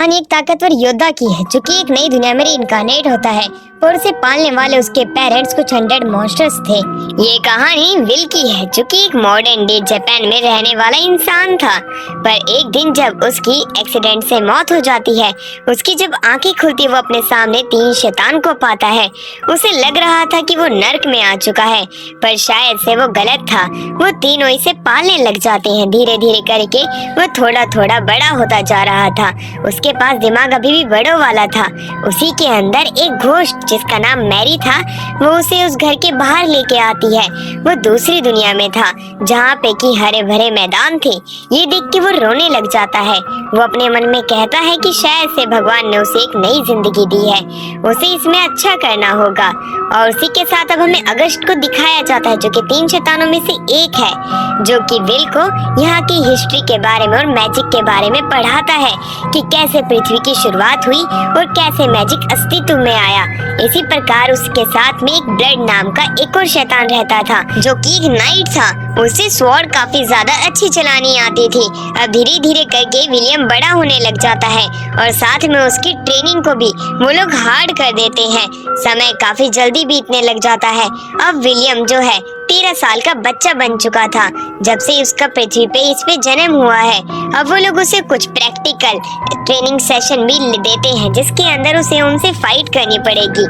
कहानी एक ताकतवर योद्धा की है जो कि एक नई दुनिया में इनकारनेट होता है और उसे पालने वाले उसके पेरेंट्स कुछ 100 मॉन्स्टर्स थे। ये कहानी विल की है जो कि एक मॉडर्न डे जापान में रहने वाला इंसान था। पर एक दिन जब उसकी एक्सीडेंट से मौत हो जाती है, उसकी जब आंखें खुलती वो अपने सामने 3 शैतान को पाता है। उसे लग रहा था कि वो नर्क में आ चुका है, पर शायद से वो गलत था। वो तीनों इसे पालने लग जाते हैं। धीरे धीरे करके वो थोड़ा थोड़ा बड़ा होता जा रहा था। उसके पास दिमाग अभी भी बड़ों वाला था। उसी के अंदर एक घोस्ट जिसका नाम मैरी था, वो उसे उस घर के बाहर लेके आती है। वो दूसरी दुनिया में था जहाँ पे कि हरे भरे मैदान थे। ये देख के वो रोने लग जाता है। वो अपने मन में कहता है कि शायद से भगवान ने उसे एक नई जिंदगी दी है, उसे इसमें अच्छा करना होगा। और उसी के साथ अब हमें अगस्त को दिखाया जाता है जो कि 3 शैतानों में से एक है, जो कि विल को यहाँ की हिस्ट्री के बारे में और मैजिक के बारे में पढ़ाता है कि कैसे पृथ्वी की शुरुआत हुई और कैसे मैजिक अस्तित्व में आया। इसी प्रकार उसके साथ में एक ब्लड नाम का एक और शैतान रहता था जो कि एक नाइट था। उसे स्वॉर्ड काफी ज्यादा अच्छी चलानी आती थी। अब धीरे धीरे करके विलियम बड़ा होने लग जाता है और साथ में उसकी ट्रेनिंग को भी वो लोग हार्ड कर देते हैं। समय काफी जल्दी बीतने लग जाता है। अब विलियम जो है 13 साल का बच्चा बन चुका था जब से उसका पृथ्वी पे इस पे जन्म हुआ है। अब वो लोग उसे कुछ प्रैक्टिकल ट्रेनिंग सेशन भी देते हैं जिसके अंदर उसे उनसे फाइट करनी पड़ेगी।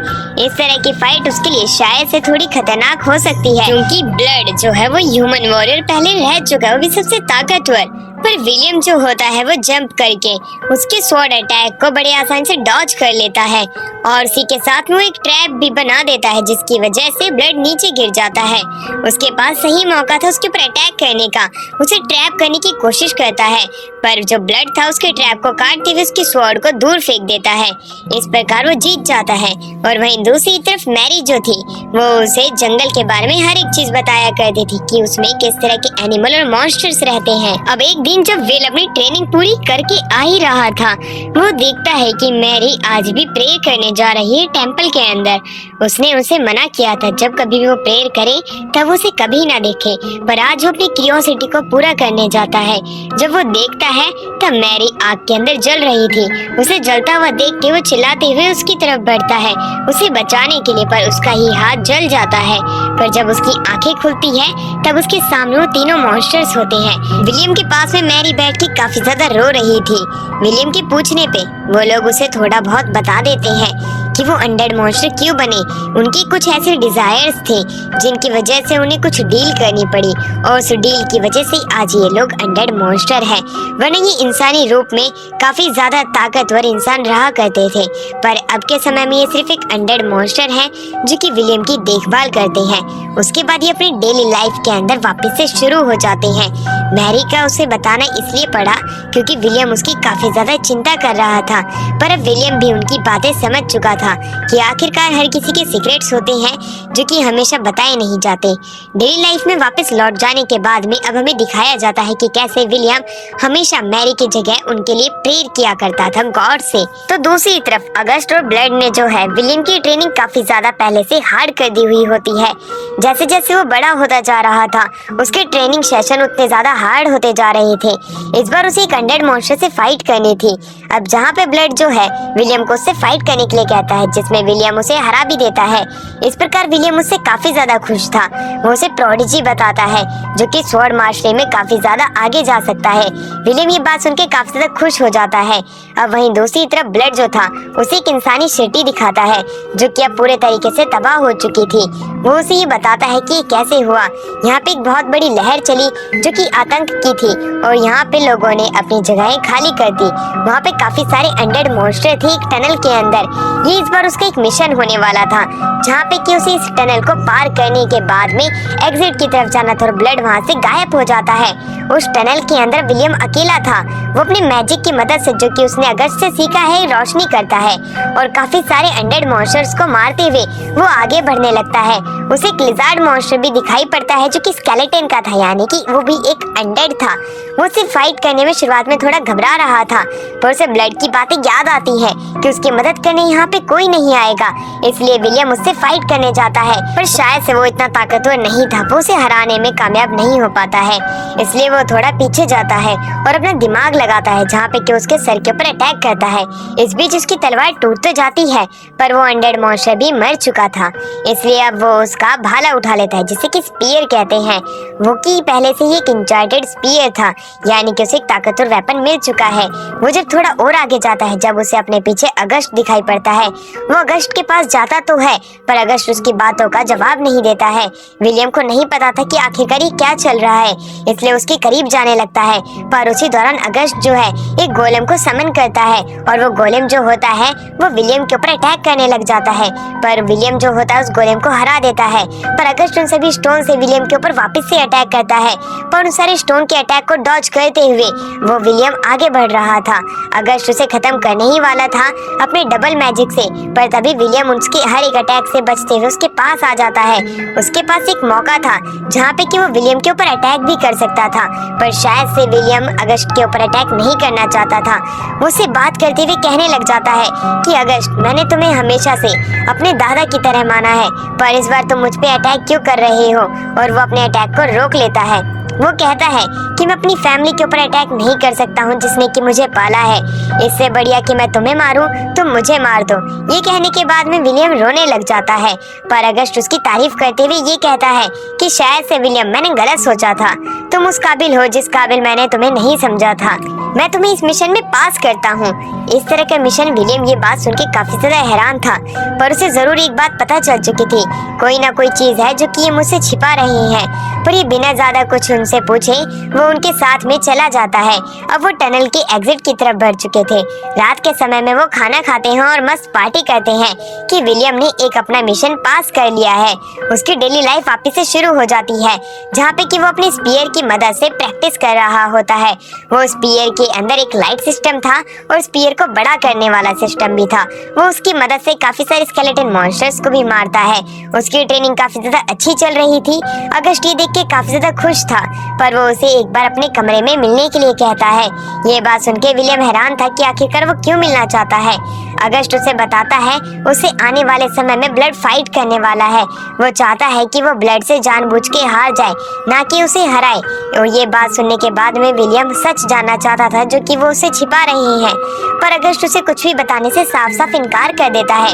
इस तरह की फाइट उसके लिए शायद से थोड़ी खतरनाक हो सकती है क्योंकि ब्लड जो है वो ह्यूमन वॉरियर पहले रह चुका है, वो भी सबसे ताकतवर। पर विलियम जो होता है वो जंप करके उसके स्वॉर्ड अटैक को बड़े आसानी से डॉज कर लेता है और इसी के साथ वो एक ट्रैप भी बना देता है जिसकी वजह से ब्लड नीचे गिर जाता है। उसके पास सही मौका था उसके ऊपर अटैक करने का। उसे ट्रैप करने की कोशिश करता है पर जो ब्लड था उसके ट्रैप को काटते हुए उसकी स्वॉर्ड को दूर फेंक देता है। इस प्रकार वो जीत जाता है। और वहीं दूसरी तरफ मैरी जो थी वो उसे जंगल के बारे में हर एक चीज बताया करती थी कि उसमें किस तरह के एनिमल और मॉन्स्टर्स रहते हैं। अब एक दिन जब विल अपनी ट्रेनिंग पूरी करके आ ही रहा था, वो देखता है कि मैरी आज भी प्रेयर करने जा रही है टेंपल के अंदर। उसने उसे मना किया था जब कभी भी वो प्रेयर करे तब उसे कभी ना देखे, पर आज वो अपनी क्यूरियोसिटी को पूरा करने जाता है। जब वो देखता है तब मैरी आग के अंदर जल रही थी। उसे जलता हुआ देख के वो चिल्लाते हुए उसकी तरफ बढ़ता है उसे बचाने के लिए, पर उसका ही हाथ जल जाता है। पर जब उसकी आंखें खुलती है तब उसके सामने वो तीनों मॉन्स्टर्स होते हैं। विलियम के पास में मैरी बैठ के काफी ज्यादा रो रही थी। विलियम के पूछने पे वो लोग उसे थोड़ा बहुत बता देते हैं कि वो अनडेड मॉन्स्टर क्यों बने। उनकी कुछ ऐसे डिजायर्स थे जिनकी वजह से उन्हें कुछ डील करनी पड़ी और उस डील की वजह से आज ये लोग अनडेड मॉन्स्टर हैं। वरना ये इंसानी रूप में काफी ज्यादा ताकतवर इंसान रहा करते थे, पर अब के समय में ये सिर्फ एक अनडेड मॉन्स्टर हैं जो कि विलियम की देखभाल करते हैं। उसके बाद ये अपनी डेली लाइफ के अंदर वापस से शुरू हो जाते हैं। मैरी का उसे बताना इसलिए पड़ा क्योंकि विलियम उसकी काफी ज्यादा चिंता कर रहा था, पर अब विलियम भी उनकी बातें समझ चुका था कि आखिरकार हर किसी के सीक्रेट्स होते हैं जो कि हमेशा बताए नहीं जाते। डेली लाइफ में वापस लौट जाने के बाद में अब हमें दिखाया जाता है कि कैसे विलियम हमेशा मैरी की जगह उनके लिए प्रेयर किया करता था गॉड से। तो दूसरी तरफ अगस्त और ब्लड ने जो है विलियम की ट्रेनिंग काफी ज्यादा पहले से हार्ड कर दी हुई होती है। जैसे जैसे वो बड़ा होता जा रहा था उसके ट्रेनिंग सेशन उतने ज्यादा हार्ड होते जा रहे थे। इस बार उसे एक अनडेड मॉन्स्टर से फाइट करनी थी। अब जहाँ पे ब्लड जो है विलियम को उससे फाइट करने के लिए कहता है जिसमें विलियम उसे हरा भी देता है। इस प्रकार विलियम उससे काफी ज्यादा खुश था। वो उसे प्रोडिजी बताता है जो कि स्वॉर्ड मार्शल में काफी ज्यादा आगे जा सकता है। विलियम ये बात सुन के काफी ज्यादा खुश हो जाता है। अब वहीं दूसरी तरफ ब्लड जो था उसे एक इंसानी सिटी दिखाता है जो कि अब पूरे तरीके से तबाह हो चुकी थी। वो उसे ये बताता है कि कैसे हुआ। यहाँ पे एक बहुत बड़ी लहर चली जो कि आतंक की थी और यहाँ पे लोगों ने अपनी जगहें खाली कर दी। वहाँ पे काफी सारे अनडेड मॉन्स्टर थे एक टनल के अंदर। ये इस बार उसका एक मिशन होने वाला था जहाँ पे कि उसे इस टनल को पार करने के बाद में एग्जिट की तरफ जाना था और ब्लड वहाँ से गायब हो जाता है। उस टनल के अंदर विलियम अकेला था। वो अपने मैजिक की मदद से जो कि उसने अगस्त से सीखा है रोशनी करता है और काफी सारे अनडेड मॉन्स्टर्स को मारते हुए वो आगे बढ़ने लगता है। उसे एक लिजार्ड मॉन्स्टर भी दिखाई पड़ता है जो कि स्केलेटन का था, यानी कि वो भी एक अनडेड था। वो सिर्फ फाइट करने में शुरुआत में थोड़ा घबरा रहा था पर उसे ब्लड की बातें याद आती हैं कि उसकी मदद करने यहाँ पे कोई नहीं आएगा, इसलिए विलियम उससे फाइट करने जाता है। पर शायद से वो इतना ताकतवर नहीं था, वो उसे हराने में कामयाब नहीं हो पाता है, इसलिए वो थोड़ा पीछे जाता है और अपना दिमाग लगाता है जहाँ पे कि उसके सर के ऊपर अटैक करता है। इस बीच उसकी तलवार टूट तो जाती है, पर वो अनडेड मॉन्स्टर भी मर चुका था, इसलिए अब वो उसका भाला उठा लेता है जिसे कि स्पीयर कहते हैं। वो की पहले से ही एक इंचार्टेड स्पीयर था, यानी कि उसे एक ताकतवर वेपन मिल चुका है। वो जब थोड़ा और आगे जाता है, जब उसे अपने पीछे अगस्ट दिखाई पड़ता है, वो अगस्ट के पास जाता तो है, पर अगस्ट उसकी बातों का जवाब नहीं देता है। विलियम को नहीं पता था कि आखिरकार ये क्या चल रहा है, इसलिए उसके करीब जाने लगता है। पर उसी दौरान अगस्ट जो है एक गोलेम को समन करता है और वो गोलेम जो होता है वो विलियम के ऊपर अटैक करने लग जाता है, पर विलियम जो होता है उस गोलेम को हरा देता है। पर अगस्ट उन सभी स्टोन से विलियम के ऊपर वापस से अटैक करता है, पर उन सारे स्टोन के अटैक को डॉज करते हुए वो विलियम आगे बढ़ रहा था। अगस्ट उसे खत्म करने ही वाला था अपने डबल मैजिक से, पर तभी विलियम उसके हर एक अटैक से बचते हुए उसके पास आ जाता है। उसके पास एक मौका था जहाँ पे कि वो विलियम के ऊपर अटैक भी कर सकता था, पर शायद से विलियम अगस्ट के ऊपर अटैक नहीं करना चाहता था। वो उससे बात करते हुए कहने लग जाता है कि अगस्ट, मैंने तुम्हें हमेशा से अपने दादा की तरह माना है, पर इस बार तुम मुझ पे अटैक क्यों कर रहे हो? और वो अपने अटैक को रोक लेता है। वो कहता है कि मैं अपनी फैमिली के ऊपर अटैक नहीं कर सकता हूँ जिसने कि मुझे पाला है, इससे बढ़िया कि मैं तुम्हें मारूं, तुम मुझे मार दो। ये कहने के बाद में विलियम रोने लग जाता है, पर अगस्ट उसकी तारीफ करते हुए ये कहता है कि शायद से विलियम, मैंने गलत सोचा था, तुम उस काबिल हो जिस काबिल मैंने तुम्हें नहीं समझा था। मैं तुम्हें इस मिशन में पास करता हूँ। इस तरह का मिशन। विलियम ये बात सुन के काफी ज्यादा हैरान था, पर उसे जरूर एक बात पता चल चुकी थी, कोई ना कोई चीज है जो कि ये मुझसे छिपा रही है। पर ये बिना ज्यादा कुछ उनसे पूछे वो उनके साथ में चला जाता है। अब वो टनल के एग्जिट की तरफ बढ़ चुके थे। रात के समय में वो खाना खाते हैं और मस्त पार्टी करते हैं कि विलियम ने एक अपना मिशन पास कर लिया है। उसकी डेली लाइफ वापस से शुरू हो जाती है, जहाँ पे कि वो अपनी स्पीयर की मदद से प्रैक्टिस कर रहा होता है। वो स्पीयर के अंदर एक लाइट सिस्टम था और स्पीयर को बड़ा करने वाला सिस्टम भी था। वो उसकी मदद से काफी सारे स्केलेटन मॉन्स्टर्स को भी मारता है। उसकी ट्रेनिंग काफी ज्यादा अच्छी चल रही थी। अगस्ट ये देख के काफी ज्यादा खुश था, पर वो उसे एक बार अपने कमरे में मिलने के लिए कहता है। ये बात सुन के विलियम हैरान था कि आखिरकार वो क्यों मिलना चाहता है। अगस्ट उसे बताता है उसे आने वाले समय में ब्लड फाइट करने वाला है। वो चाहता है कि वो ब्लड से जानबूझ के हार जाए, ना कि उसे हराए। और ये बात सुनने के बाद में विलियम सच जानना चाहता था जो कि वो उसे छिपा रही है, पर अगस्ट उसे कुछ भी बताने से साफ साफ इनकार कर देता है।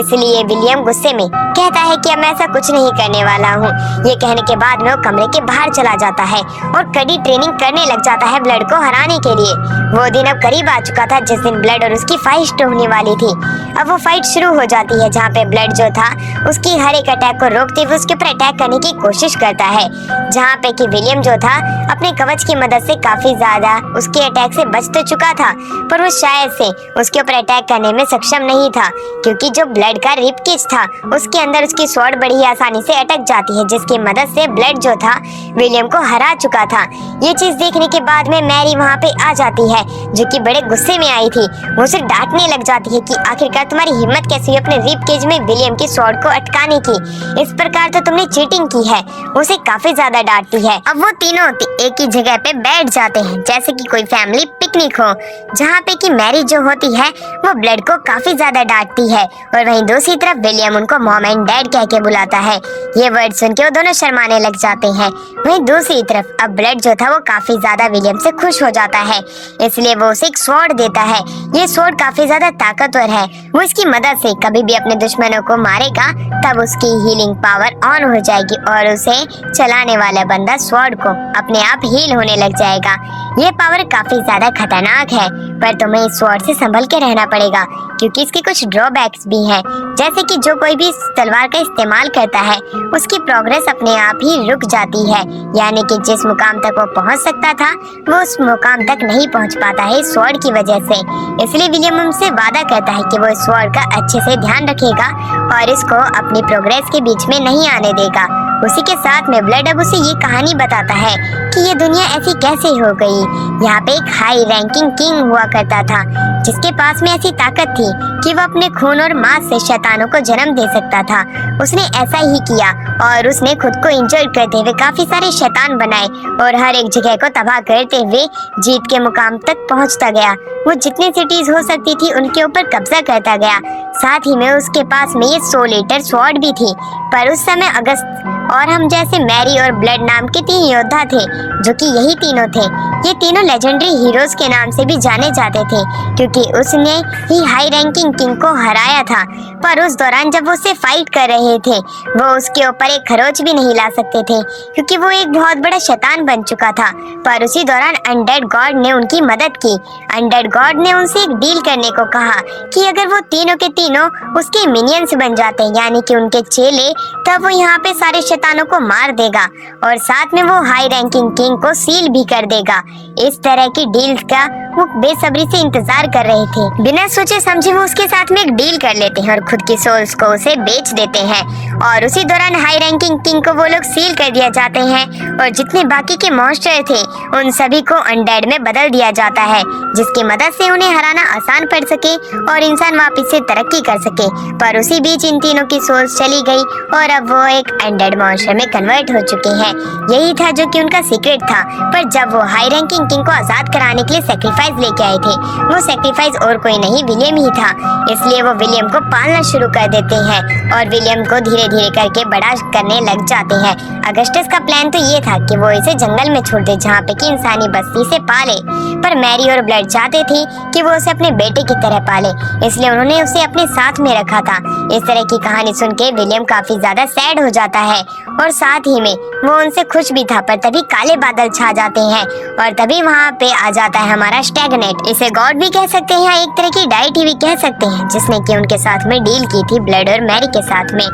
इसलिए विलियम गुस्से में कहता है कि अब मैं ऐसा कुछ नहीं करने वाला हूँ। ये कहने के बाद में वो कमरे के बाहर चला जाता है और कड़ी ट्रेनिंग करने लग जाता है ब्लड को हराने के लिए। वो दिन अब करीब आ चुका था जिस दिन ब्लड और उसकी फाइट होने वाली थी। अब वो फाइट शुरू हो जाती है, जहाँ पे ब्लड जो था उसकी हर एक अटैक को रोकते हुए उसके ऊपर अटैक करने की कोशिश करता है, जहाँ पे कि विलियम जो था अपने कवच की मदद से काफी ज्यादा उसके अटैक से बच तो चुका था, पर वो शायद से उसके ऊपर अटैक करने में सक्षम नहीं था, क्योंकि जो ब्लड का रिब केज था उसके अंदर उसकी स्वॉर्ड बड़ी ही आसानी से अटक जाती है, जिसकी मदद से ब्लड जो था विलियम को हरा चुका था। ये चीज देखने के बाद में मैरी वहाँ पे आ जाती है, जो कि बड़े गुस्से में आई थी। वो उसे डांटने लग जाती है कि आखिरकार तुम्हारी हिम्मत कैसी हुई अपने रिब केज में विलियम की स्वॉर्ड को अटकाने की, इस प्रकार तो तुमने चीटिंग की है। उसे काफी ज्यादा डांटती है। अब वो तीनों एक ही जगह पे बैठ जाते हैं जैसे कि कोई फैमिली पिकनिक हो, जहाँ पे कि मैरी जो होती है वो ब्लड को काफी ज्यादा डांटती है, और वहीं दूसरी तरफ विलियम उनको मॉम एंड डैड कह के बुलाता है। ये वर्ड सुन के वो दोनों शर्माने लग जाते हैं। वहीं दूसरी तरफ अब ब्लड जो था वो काफी ज्यादा विलियम से खुश हो जाता है, इसलिए वो उसे एक स्वॉर्ड देता है। ये स्वॉर्ड काफी ज्यादा ताकतवर है। वो इसकी मदद से कभी भी अपने दुश्मनों को मारेगा तब उसकी हीलिंग पावर ऑन हो जाएगी और उसे चलाने वाला बंदा स्वॉर्ड को अपने आप हील होने लग जाएगा। ये पावर काफी ज्यादा खतरनाक है, पर तुम्हें इस स्वॉर्ड से संभल के रहना पड़ेगा, क्योंकि इसके कुछ ड्रॉबैक्स भी हैं, जैसे कि जो कोई भी इस तलवार का इस्तेमाल करता है उसकी प्रोग्रेस अपने आप ही रुक जाती है, यानी कि जिस मुकाम तक वो पहुंच सकता था वो उस मुकाम तक नहीं पहुंच पाता है इस स्वॉर्ड की वजह से। इसलिए विलियम उनसे वादा करता है कि वो इस स्वॉर्ड का अच्छे से ध्यान रखेगा और इसको अपनी प्रोग्रेस के बीच में नहीं आने देगा। उसी के साथ में ब्लड अब उसे ये कहानी बताता है कि ये दुनिया ऐसी कैसे हो गई। यहाँ पे एक हाई रैंकिंग किंग हुआ करता था जिसके पास में ऐसी ताकत थी कि वो अपने खून और मांस से शैतानों को जन्म दे सकता था। उसने ऐसा ही किया और उसने खुद को इंजर्ड करते हुए काफी सारे शैतान बनाए और हर एक जगह को तबाह करते हुए जीत के मुकाम तक पहुंचता गया। वो जितनी सिटीज हो सकती थी उनके ऊपर कब्जा करता गया। साथ ही में उसके पास में ये सोल ईटर स्वॉर्ड भी थी। पर उस समय अगस्त और हम जैसे मैरी और ब्लड नाम के 3 योद्धा थे जो कि यही तीनों थे। ये तीनों लेजेंडरी हीरोज के नाम से भी जाने जाते थे क्योंकि उसने ही हाई रैंकिंग किंग को हराया था। पर उस दौरान जब वो उससे फाइट कर रहे थे वो उसके ऊपर एक खरोच भी नहीं ला सकते थे क्योंकि वो एक बहुत बड़ा शैतान बन चुका था। पर उसी दौरान अनडेड गॉड ने उनकी मदद की। अनडेड गॉड ने उनसे एक डील करने को कहा कि अगर वो तीनों के तीनों उसके मिनियंस बन जाते हैं यानी कि उनके चेले, तब वो यहाँ पे सारे शैतानों को मार देगा और साथ में वो हाई रैंकिंग किंग को सील भी कर देगा। इस तरह की डील्स का वो बेसब्री से इंतजार कर रहे थे। बिना सोचे समझे वो उसके साथ में एक डील कर लेते हैं और खुद की सोल्स को उसे बेच देते हैं और उसी दौरान हाई रैंकिंग किंग को वो लोग सील कर दिया जाते हैं और जितने बाकी के मॉन्स्टर थे उन सभी को अनडेड में बदल दिया जाता है जिसकी मदद से उन्हें हराना आसान पड़ सके और इंसान वापस से तरक्की कर सके। पर उसी बीच इन तीनों की सोल्स चली गई और अब वो एक अनडेड मॉन्स्टर में कन्वर्ट हो चुके हैं। यही था जो कि उनका सीक्रेट था। पर जब वो हाई रैंकिंग किंग को आजाद कराने के लिए सेक्रीफाइस लेके आए थे, वो सेक्रीफाइस और कोई नहीं विलियम ही था। इसलिए वो विलियम को पालना शुरू कर देते हैं और विलियम को धीरे धीरे करके बड़ा करने लग जाते हैं। अगस्टस का प्लान तो ये था कि वो इसे जंगल में छोड़ दे जहाँ पे कि इंसानी बस्ती से पाले। पर मैरी और ब्लड चाहते थे कि वो उसे अपने बेटे की तरह पाले, इसलिए उन्होंने उसे अपने साथ में रखा था। इस तरह की कहानी सुन के विलियम काफी ज्यादा सैड हो जाता है और साथ ही में वो उनसे खुश भी था। पर तभी काले बादल छा जाते हैं और तभी वहाँ पे आ जाता है हमारा स्टैगनेट। इसे गॉड भी कह सकते हैं, एक तरह की डाइटी भी कह सकते हैं, जिसने कि उनके साथ में डील की थी ब्लड और मैरी के साथ में,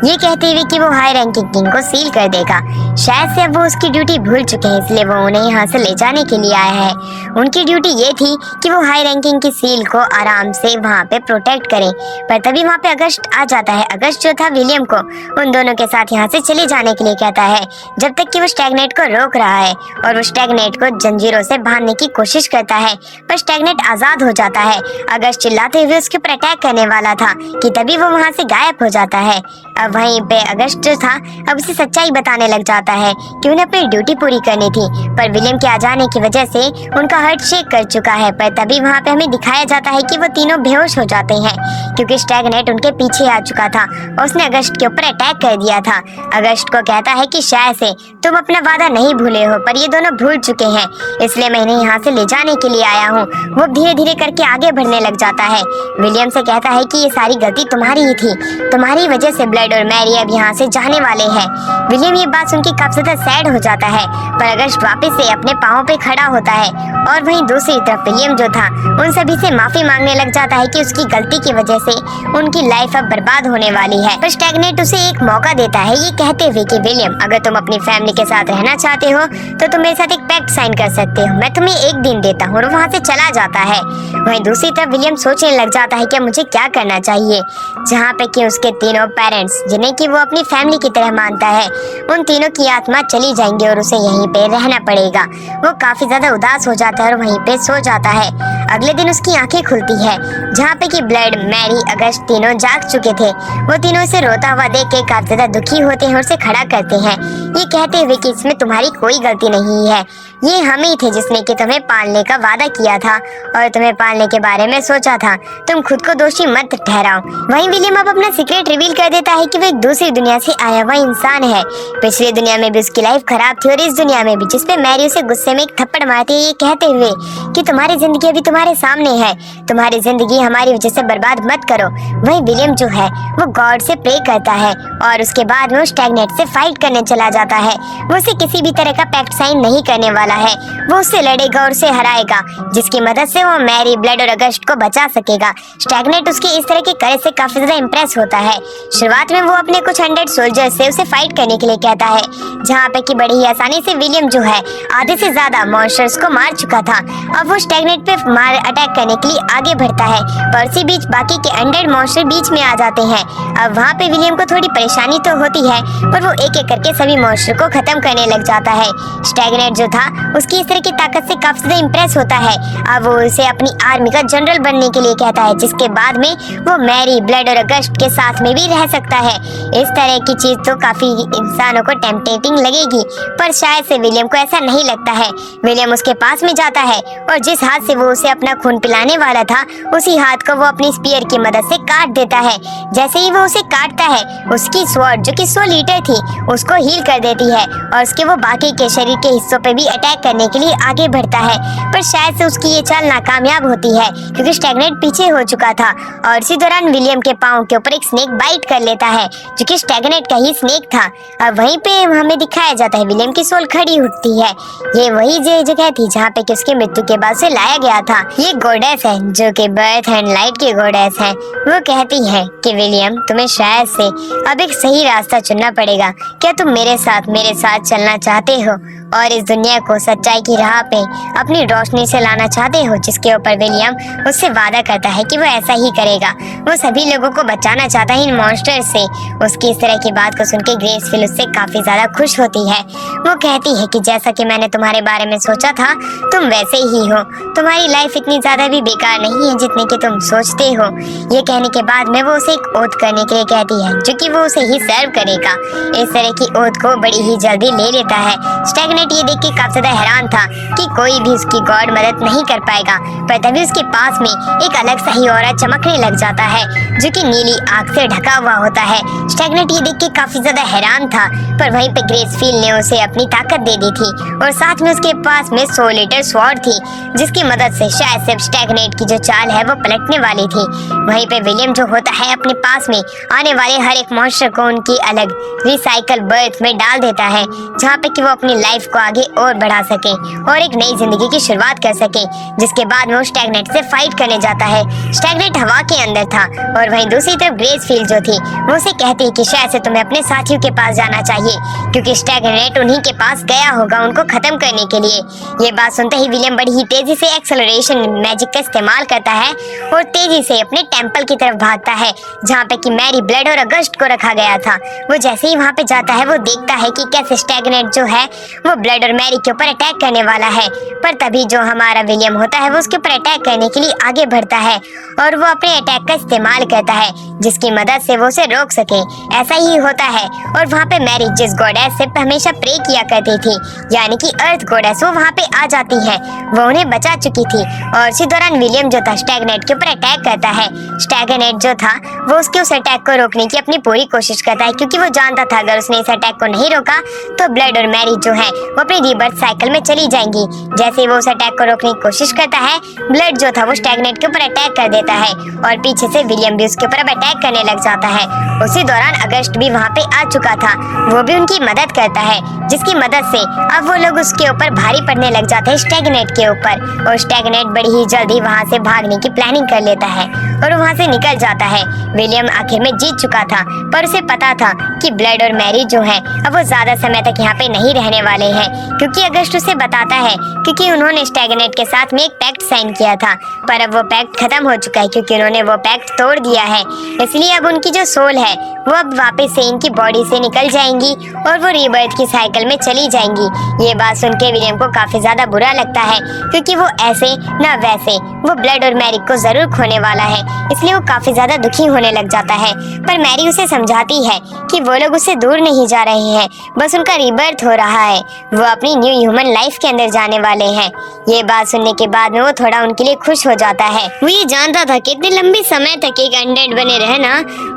ये कहते हुए कि वो हाई रैंकिंग किंग को सील कर देगा। शायद से अब वो उसकी ड्यूटी भूल चुके हैं, इसलिए वो उन्हें यहाँ से ले जाने के लिए आया है। उनकी ड्यूटी ये थी कि वो हाई रैंकिंग की सील को आराम से वहाँ पे प्रोटेक्ट करें। पर तभी वहाँ पे अगस्ट आ जाता है। अगस्ट जो था विलियम को उन दोनों के साथ यहाँ से चले जाने के लिए कहता है जब तक कि वो स्टैगनेट को रोक रहा है और वो स्टैगनेट को जंजीरों से बांधने की कोशिश करता है। पर स्टैगनेट आजाद हो जाता है। अगस्ट चिल्लाते हुए उसके ऊपर अटैक करने वाला था कि तभी वो वहाँ से गायब हो जाता है। अब वहीं पे अगस्ट जो था अब उसे सच्चाई बताने लग जाता है कि उन्हें अपनी ड्यूटी पूरी करनी थी। पर विलियम के आ जाने की वजह से उनका हार्ट शेक कर चुका है। पर तभी वहाँ पे हमें दिखाया जाता है कि वो तीनों बेहोश हो जाते हैं क्योंकि स्टैगनेट उनके पीछे आ चुका था और उसने अगस्ट के ऊपर अटैक कर दिया था। अगस्ट को कहता है कि शायद से तुम अपना वादा नहीं भूले हो, पर ये दोनों भूल चुके हैं, इसलिए मैं इन्हें यहाँ से ले जाने के लिए आया हूँ। वो धीरे धीरे करके आगे बढ़ने लग जाता है। विलियम से कहता है कि ये सारी गलती तुम्हारी ही थी, तुम्हारी वजह से ब्लड और मैरी अब यहाँ से जाने वाले हैं। विलियम ये बात सुन के काफी ज्यादा सैड हो जाता है। पर अगस्ट वापस से अपने पाँव पे खड़ा होता है और वहीं दूसरी तरफ विलियम जो था उन सभी से माफी मांगने लग जाता है कि उसकी गलती की वजह से उनकी लाइफ अब बर्बाद होने वाली है। पर स्टैगनेट उसे एक मौका देता है ये कहते हुए कि विलियम, अगर तुम अपनी फैमिली के साथ रहना चाहते हो तो तुम मेरे साथ एक पैक्ट साइन कर सकते हो, मैं तुम्हें 1 दिन देता हूँ। और वहाँ से चला जाता है। वहीं दूसरी तरफ विलियम सोचने लग जाता है कि मुझे क्या करना चाहिए, जहाँ पे कि उसके तीनों पेरेंट्स जिन्हें कि वो अपनी फैमिली की तरह मानता है, उन तीनों की आत्मा चली जाएंगी और उसे यहीं पे रहना पड़ेगा। वो काफी ज्यादा उदास हो जाता है और वहीं पे सो जाता है। अगले दिन उसकी आंखें खुलती है जहाँ पे कि ब्लड, मैरी, अगस्ट तीनों जाग चुके थे। वो तीनों इसे रोता हुआ देख के काफी ज्यादा दुखी होते हैं और उसे खड़ा करते हैं ये कहते हुए कि इसमें तुम्हारी कोई गलती नहीं है, ये हम ही थे जिसने कि तुम्हें पालने का वादा किया था और तुम्हें पालने के बारे में सोचा था, तुम खुद को दोषी मत ठहराओ। वहीं विलियम अब अपना सीक्रेट रिवील कर देता है कि वो एक दूसरी दुनिया से आया हुआ इंसान है। पिछली दुनिया में भी उसकी लाइफ खराब थी और इस दुनिया में भी, जिसपे मैरी उसे गुस्से में एक थप्पड़ मारती है ये कहते हुए कि तुम्हारी जिंदगी अभी तुम्हारे सामने है, तुम्हारी जिंदगी हमारी वजह से बर्बाद मत करो। वहीं विलियम जो है वो गॉड से प्रे करता है और उसके बाद वो स्टैगनेट से फाइट करने चला जाता है। वो उसे किसी भी तरह का पैक्ट साइन नहीं करने वाला है, वो उससे लड़ेगा और उसे हराएगा, जिसकी मदद से वो मैरी, ब्लड और अगस्ट को बचा सकेगा। स्टैगनेट उसके इस तरह के करे से काफी ज्यादा इम्प्रेस होता है। शुरुआत में वो अपने कुछ 100 सोल्जर्स से उसे फाइट करने के लिए कहता है, जहाँ पे कि बड़ी ही आसानी से विलियम जो है आधे से ज्यादा मॉन्स्टर्स को मार चुका था। अब वो स्टैगनेट पे अटैक करने के लिए आगे बढ़ता है। पर इसी बीच बाकी के अनडेड मॉन्स्टर बीच में आ जाते हैं। अब वहाँ पे विलियम को थोड़ी परेशानी तो होती है, पर वो एक एक करके सभी मॉन्स्टर को खत्म करने लग जाता है। स्टैगनेट जो था उसकी इस तरह की ताकत से काफी ज्यादा इम्प्रेस होता है। अब वो उसे अपनी आर्मी का जनरल बनने के लिए कहता है, जिसके बाद में वो मैरी, ब्लड और अगस्ट के साथ में भी रह सकता है। इस तरह की चीज तो काफी इंसानों को टेम्पटेटिंग लगेगी, पर शायद से विलियम को ऐसा नहीं लगता है। विलियम उसके पास में जाता है और जिस हाथ से वो उसे अपना खून पिलाने वाला था उसी हाथ को वो अपनी स्पीयर की मदद से काट देता है। जैसे ही वो उसे काटता है, उसकी स्वॉर्ड जो कि 100 लीटर थी उसको हील कर देती है और उसके वो बाकी के शरीर के हिस्सों पे भी अटैक करने के लिए आगे बढ़ता है। पर शायद से उसकी ये चाल नाकामयाब होती है क्योंकि स्टैगनेट पीछे हो चुका था और इसी दौरान विलियम के पाँव के ऊपर एक स्नेक बाइट कर लेता है जो कि स्टैगनेट का ही स्नेक था। अब वहीं पे हमें दिखाया जाता है विलियम की सोल खड़ी उठती है। ये वही जगह थी जहाँ पे कि उसकी मृत्यु के बाद से लाया गया था। ये गॉडेस है जो कि बर्थ एंड लाइट की गॉडेस है। वो कहती है कि विलियम, तुम्हें शायद से अब एक सही रास्ता चुनना पड़ेगा। क्या तुम मेरे साथ चलना चाहते हो और इस दुनिया को सच्चाई की राह पे अपनी रोशनी से लाना चाहते हो? जिसके ऊपर विलियम उससे वादा करता है कि वो ऐसा ही करेगा। वो सभी लोगों को बचाना चाहता है इन मॉन्स्टर से। उसकी इस तरह की बात को सुन के ग्रेसफिल उससे काफी ज्यादा खुश होती है। वो कहती है कि जैसा कि मैंने तुम्हारे बारे में सोचा था तुम वैसे ही हो। तुम्हारी लाइफ इतनी ज्यादा भी बेकार नहीं है जितने कि तुम सोचते हो। ये कहने के बाद में वो उसे एक ओथ करने के लिए कहती है जो कि वो उसे ही सर्व करेगा। इस तरह की ओथ को बड़ी ही जल्दी ले लेता है। स्टैगनेट ये देख के काफी ज्यादा हैरान था कि कोई भी उसकी गॉड मदद नहीं कर पाएगा, पर तभी उसके पास में एक अलग सा ही ऑरा चमकने लग जाता है जो कि नीली आग से ढका हुआ होता है। स्टैगनेट ये देख के काफी ज्यादा हैरान था, पर वहीं पे ग्रेसफिल ने उसे अपनी ताकत दे दी थी और साथ में उसके पास में 100 लीटर स्वॉर्ड थी जिसकी मदद से शायद से स्टैगनेट की जो चाल है वो पलटने वाली थी। वहीं पे विलियम जो होता है अपने पास में आने वाले हर एक मॉन्स्टर को उनकी अलग रिसाइकल बर्थ में डाल देता है जहाँ पे कि वो अपनी लाइफ को आगे और बढ़ा सके और एक नई जिंदगी की शुरुआत कर सके। जिसके बाद में वो स्टैगनेट से फाइट करने जाता है। स्टैगनेट हवा के अंदर था और वहीं दूसरी तरफ ग्रेसफिल जो थी वो उसे कहती है कि शायद से तुम्हें अपने साथियों के पास जाना चाहिए क्योंकि स्टैगनेट उन्हीं के पास गया होगा उनको खत्म करने के लिए। ये बात सुनते ही विलियम बड़ी ही तेजी से एक्सेलरेशन मैजिक का इस्तेमाल करता है और तेजी से अपने टेंपल की तरफ भागता है जहाँ पे कि मैरी, ब्लड और अगस्ट को रखा गया था। वो जैसे ही वहाँ पे जाता है वो देखता है कि कैसे स्टैगनेट जो है वो ब्लड और मैरी के ऊपर अटैक करने वाला है, पर तभी जो हमारा विलियम होता है वो उसके ऊपर अटैक करने के लिए आगे बढ़ता है और वो अपने अटैक का इस्तेमाल करता है जिसकी मदद से वो उसे रोक सके। ऐसा ही होता है और वहाँ पे मैरी जिस गॉडेस से हमेशा प्रे किया करती थी यानी कि अर्थ गॉडेस, वो वहाँ पे आ जाती है। वो उन्हें बचा चुकी थी और इसी दौरान विलियम जो था स्टैगनेट के ऊपर अटैक करता है। स्टैगनेट जो था वो उसके उस अटैक को रोकने की अपनी पूरी कोशिश करता है क्योंकि वो जानता था अगर उसने इस अटैक को नहीं रोका तो ब्लड और मैरी जो है वो अपनी रीबर्थ साइकिल में चली जाएंगी। जैसे ही वो उस अटैक को रोकने की कोशिश करता है, ब्लड जो था वो स्टैगनेट के ऊपर अटैक कर देता है और पीछे से विलियम भी उसके ऊपर अब अटैक करने लग जाता है। उसी दौरान अगस्ट भी वहाँ पे आ चुका था। वो भी उनकी मदद करता है जिसकी मदद से अब वो लोग उसके ऊपर भारी पड़ने लग जाते हैं स्टैगनेट के ऊपर और स्टैगनेट बड़ी ही जल्दी वहाँ से भागने की प्लानिंग कर लेता है और वहाँ से निकल जाता है। विलियम आखिर में जीत चुका था, पर उसे पता था कि ब्लड और मैरी जो है अब वो ज्यादा समय तक यहाँ पे नहीं रहने वाले हैं क्योंकि अगस्ट उसे बताता है क्योंकि उन्होंने स्टैगनेट के साथ में एक पैक्ट साइन किया था, पर अब वो पैक्ट खत्म हो चुका है क्योंकि उन्होंने वो पैक्ट तोड़ दिया है। इसलिए अब उनकी जो सोल है वो अब वापस से इनकी बॉडी से निकल जाएंगी और वो रीबर्थ की साइकिल में चली जाएंगी। ये बात सुन के विलियम को काफी ज्यादा बुरा लगता है क्योंकि वो ऐसे न वैसे वो ब्लड और मैरी को जरूर खोने वाला है, इसलिए वो काफी ज्यादा दुखी होने लग जाता है। पर मैरी उसे समझाती है कि वो लोग उससे दूर नहीं जा रहे हैं, बस उनका रीबर्थ हो रहा है, वो अपनी न्यू ह्यूमन लाइफ के अंदर जाने वाले हैं। ये बात सुनने के बाद में वो थोड़ा उनके लिए खुश हो जाता है। वो ये जानता था कि इतने लंबे समय तक एक अनडेड बने रहना,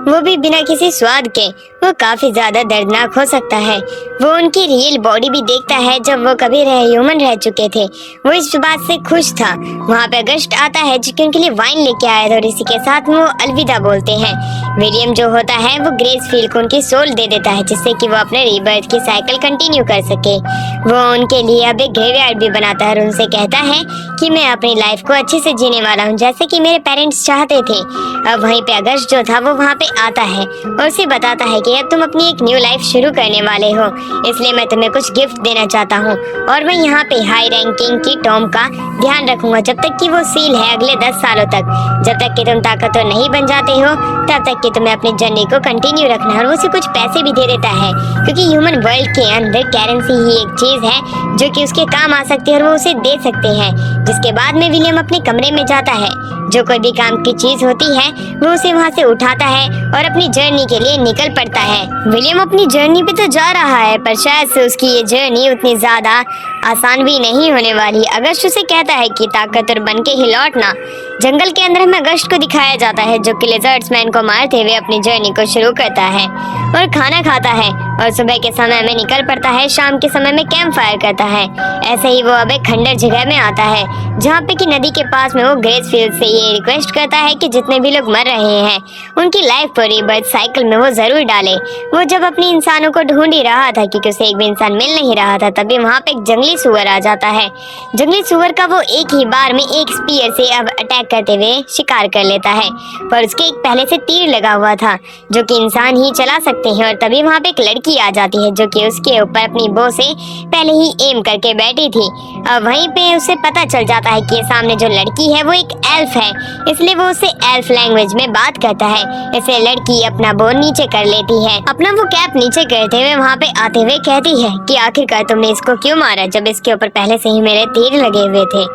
वो भी बिना किसी स्वाद के, वो काफी ज्यादा दर्दनाक हो सकता है। वो उनकी रियल बॉडी भी देखता है जब वो कभी ह्यूमन रह चुके थे। वो इस बात से खुश था। वहाँ पे अगस्ट आता है जो कि उनके लिए वाइन लेके आया था और इसी के साथ वो अलविदा बोलते हैं। विलियम जो होता है वो ग्रेसफील्ड को उनकी सोल दे देता है, जिससे कि वो अपने रीबर्थ की साइकिल कंटिन्यू कर सके। वो उनके लिए अब एक ग्रेवयार्ड भी बनाता है और उनसे कहता है कि मैं अपनी लाइफ को अच्छे से जीने वाला हूँ, जैसे कि मेरे पेरेंट्स चाहते थे। अब वहीं पे अगस्त जो था वो वहाँ पे आता है और उसे बताता है कि अब तुम अपनी एक न्यू लाइफ शुरू करने वाले हो, इसलिए मैं तुम्हें कुछ गिफ्ट देना चाहता हूँ और मैं यहाँ पे हाई रैंकिंग की टॉम का ध्यान रखूंगा जब तक कि वो सील है अगले 10 सालों तक। जब तक कि तुम ताकतवर नहीं बन जाते हो तब तक कि तुम्हें अपनी जर्नी को कंटिन्यू रखना है। और वो उसे कुछ पैसे भी दे देता है, क्योंकि ह्यूमन वर्ल्ड के अंदर करेंसी ही एक चीज है जो कि उसके काम आ सकती है और वो उसे दे सकते हैं। जिसके बाद में विलियम अपने कमरे में जाता है, जो कोई भी काम की चीज होती है वो उसे वहाँ से उठाता है और अपनी जर्नी के लिए निकल पड़ता है। विलियम अपनी जर्नी पे तो जा रहा है, पर शायद से उसकी ये जर्नी उतनी ज्यादा आसान भी नहीं होने वाली। अगस्त उसे कहता है कि ताकतवर बन के ही लौटना। जंगल के अंदर हमें अगस्त को दिखाया जाता है, जो कि लिजर्ड्समैन को मारते हुए अपनी जर्नी को शुरू करता है और खाना खाता है और सुबह के समय में निकल पड़ता है, शाम के समय में कैंप फायर करता है। ऐसे ही वो अब एक खंडर जगह में आता है, जहाँ पे कि नदी के पास में वो ग्रेसफील्ड से ये रिक्वेस्ट करता है कि जितने भी लोग मर रहे हैं उनकी लाइफ को रीबर्थ साइकिल में वो जरूर डाले। वो जब अपने इंसानों को ढूंढ ही रहा था क्योंकि उसे एक भी इंसान मिल नहीं रहा था, तभी वहाँ पे एक जंगली सुअर आ जाता है। जंगली सुअर का वो एक ही बार में एक स्पीयर से अब अटैक करते हुए शिकार कर लेता है, पर उसके एक पहले से तीर लगा हुआ था जो कि इंसान ही चला सकते हैं। और तभी वहाँ पे एक लड़की आ जाती है जो कि उसके ऊपर अपनी बो से पहले ही एम करके बैठी थी। अब वहीं पे उसे पता चल जाता है कि ये सामने जो लड़की है वो एक एल्फ है, इसलिए वो उससे एल्फ लैंग्वेज में बात करता है। इसे लड़की अपना बो नीचे कर लेती है, अपना वो कैप नीचे करते हुए वहाँ पे आते हुए कहती है कि आखिरकार तुमने इसको क्यों मारा जब इसके ऊपर पहले से ही मेरे तीर लगे हुए थे।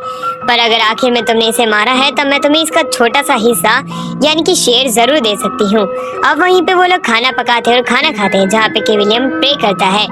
पर अगर आखिर में तुमने इसे मारा है तब मैं तुम्हें इसका छोटा सा हिस्सा यानी कि शेर जरूर दे सकती हूँ। अब वहीं पे वो लोग खाना पकाते हैं और खाना खाते हैं, जहाँ पे कि विलियम प्रे करता है।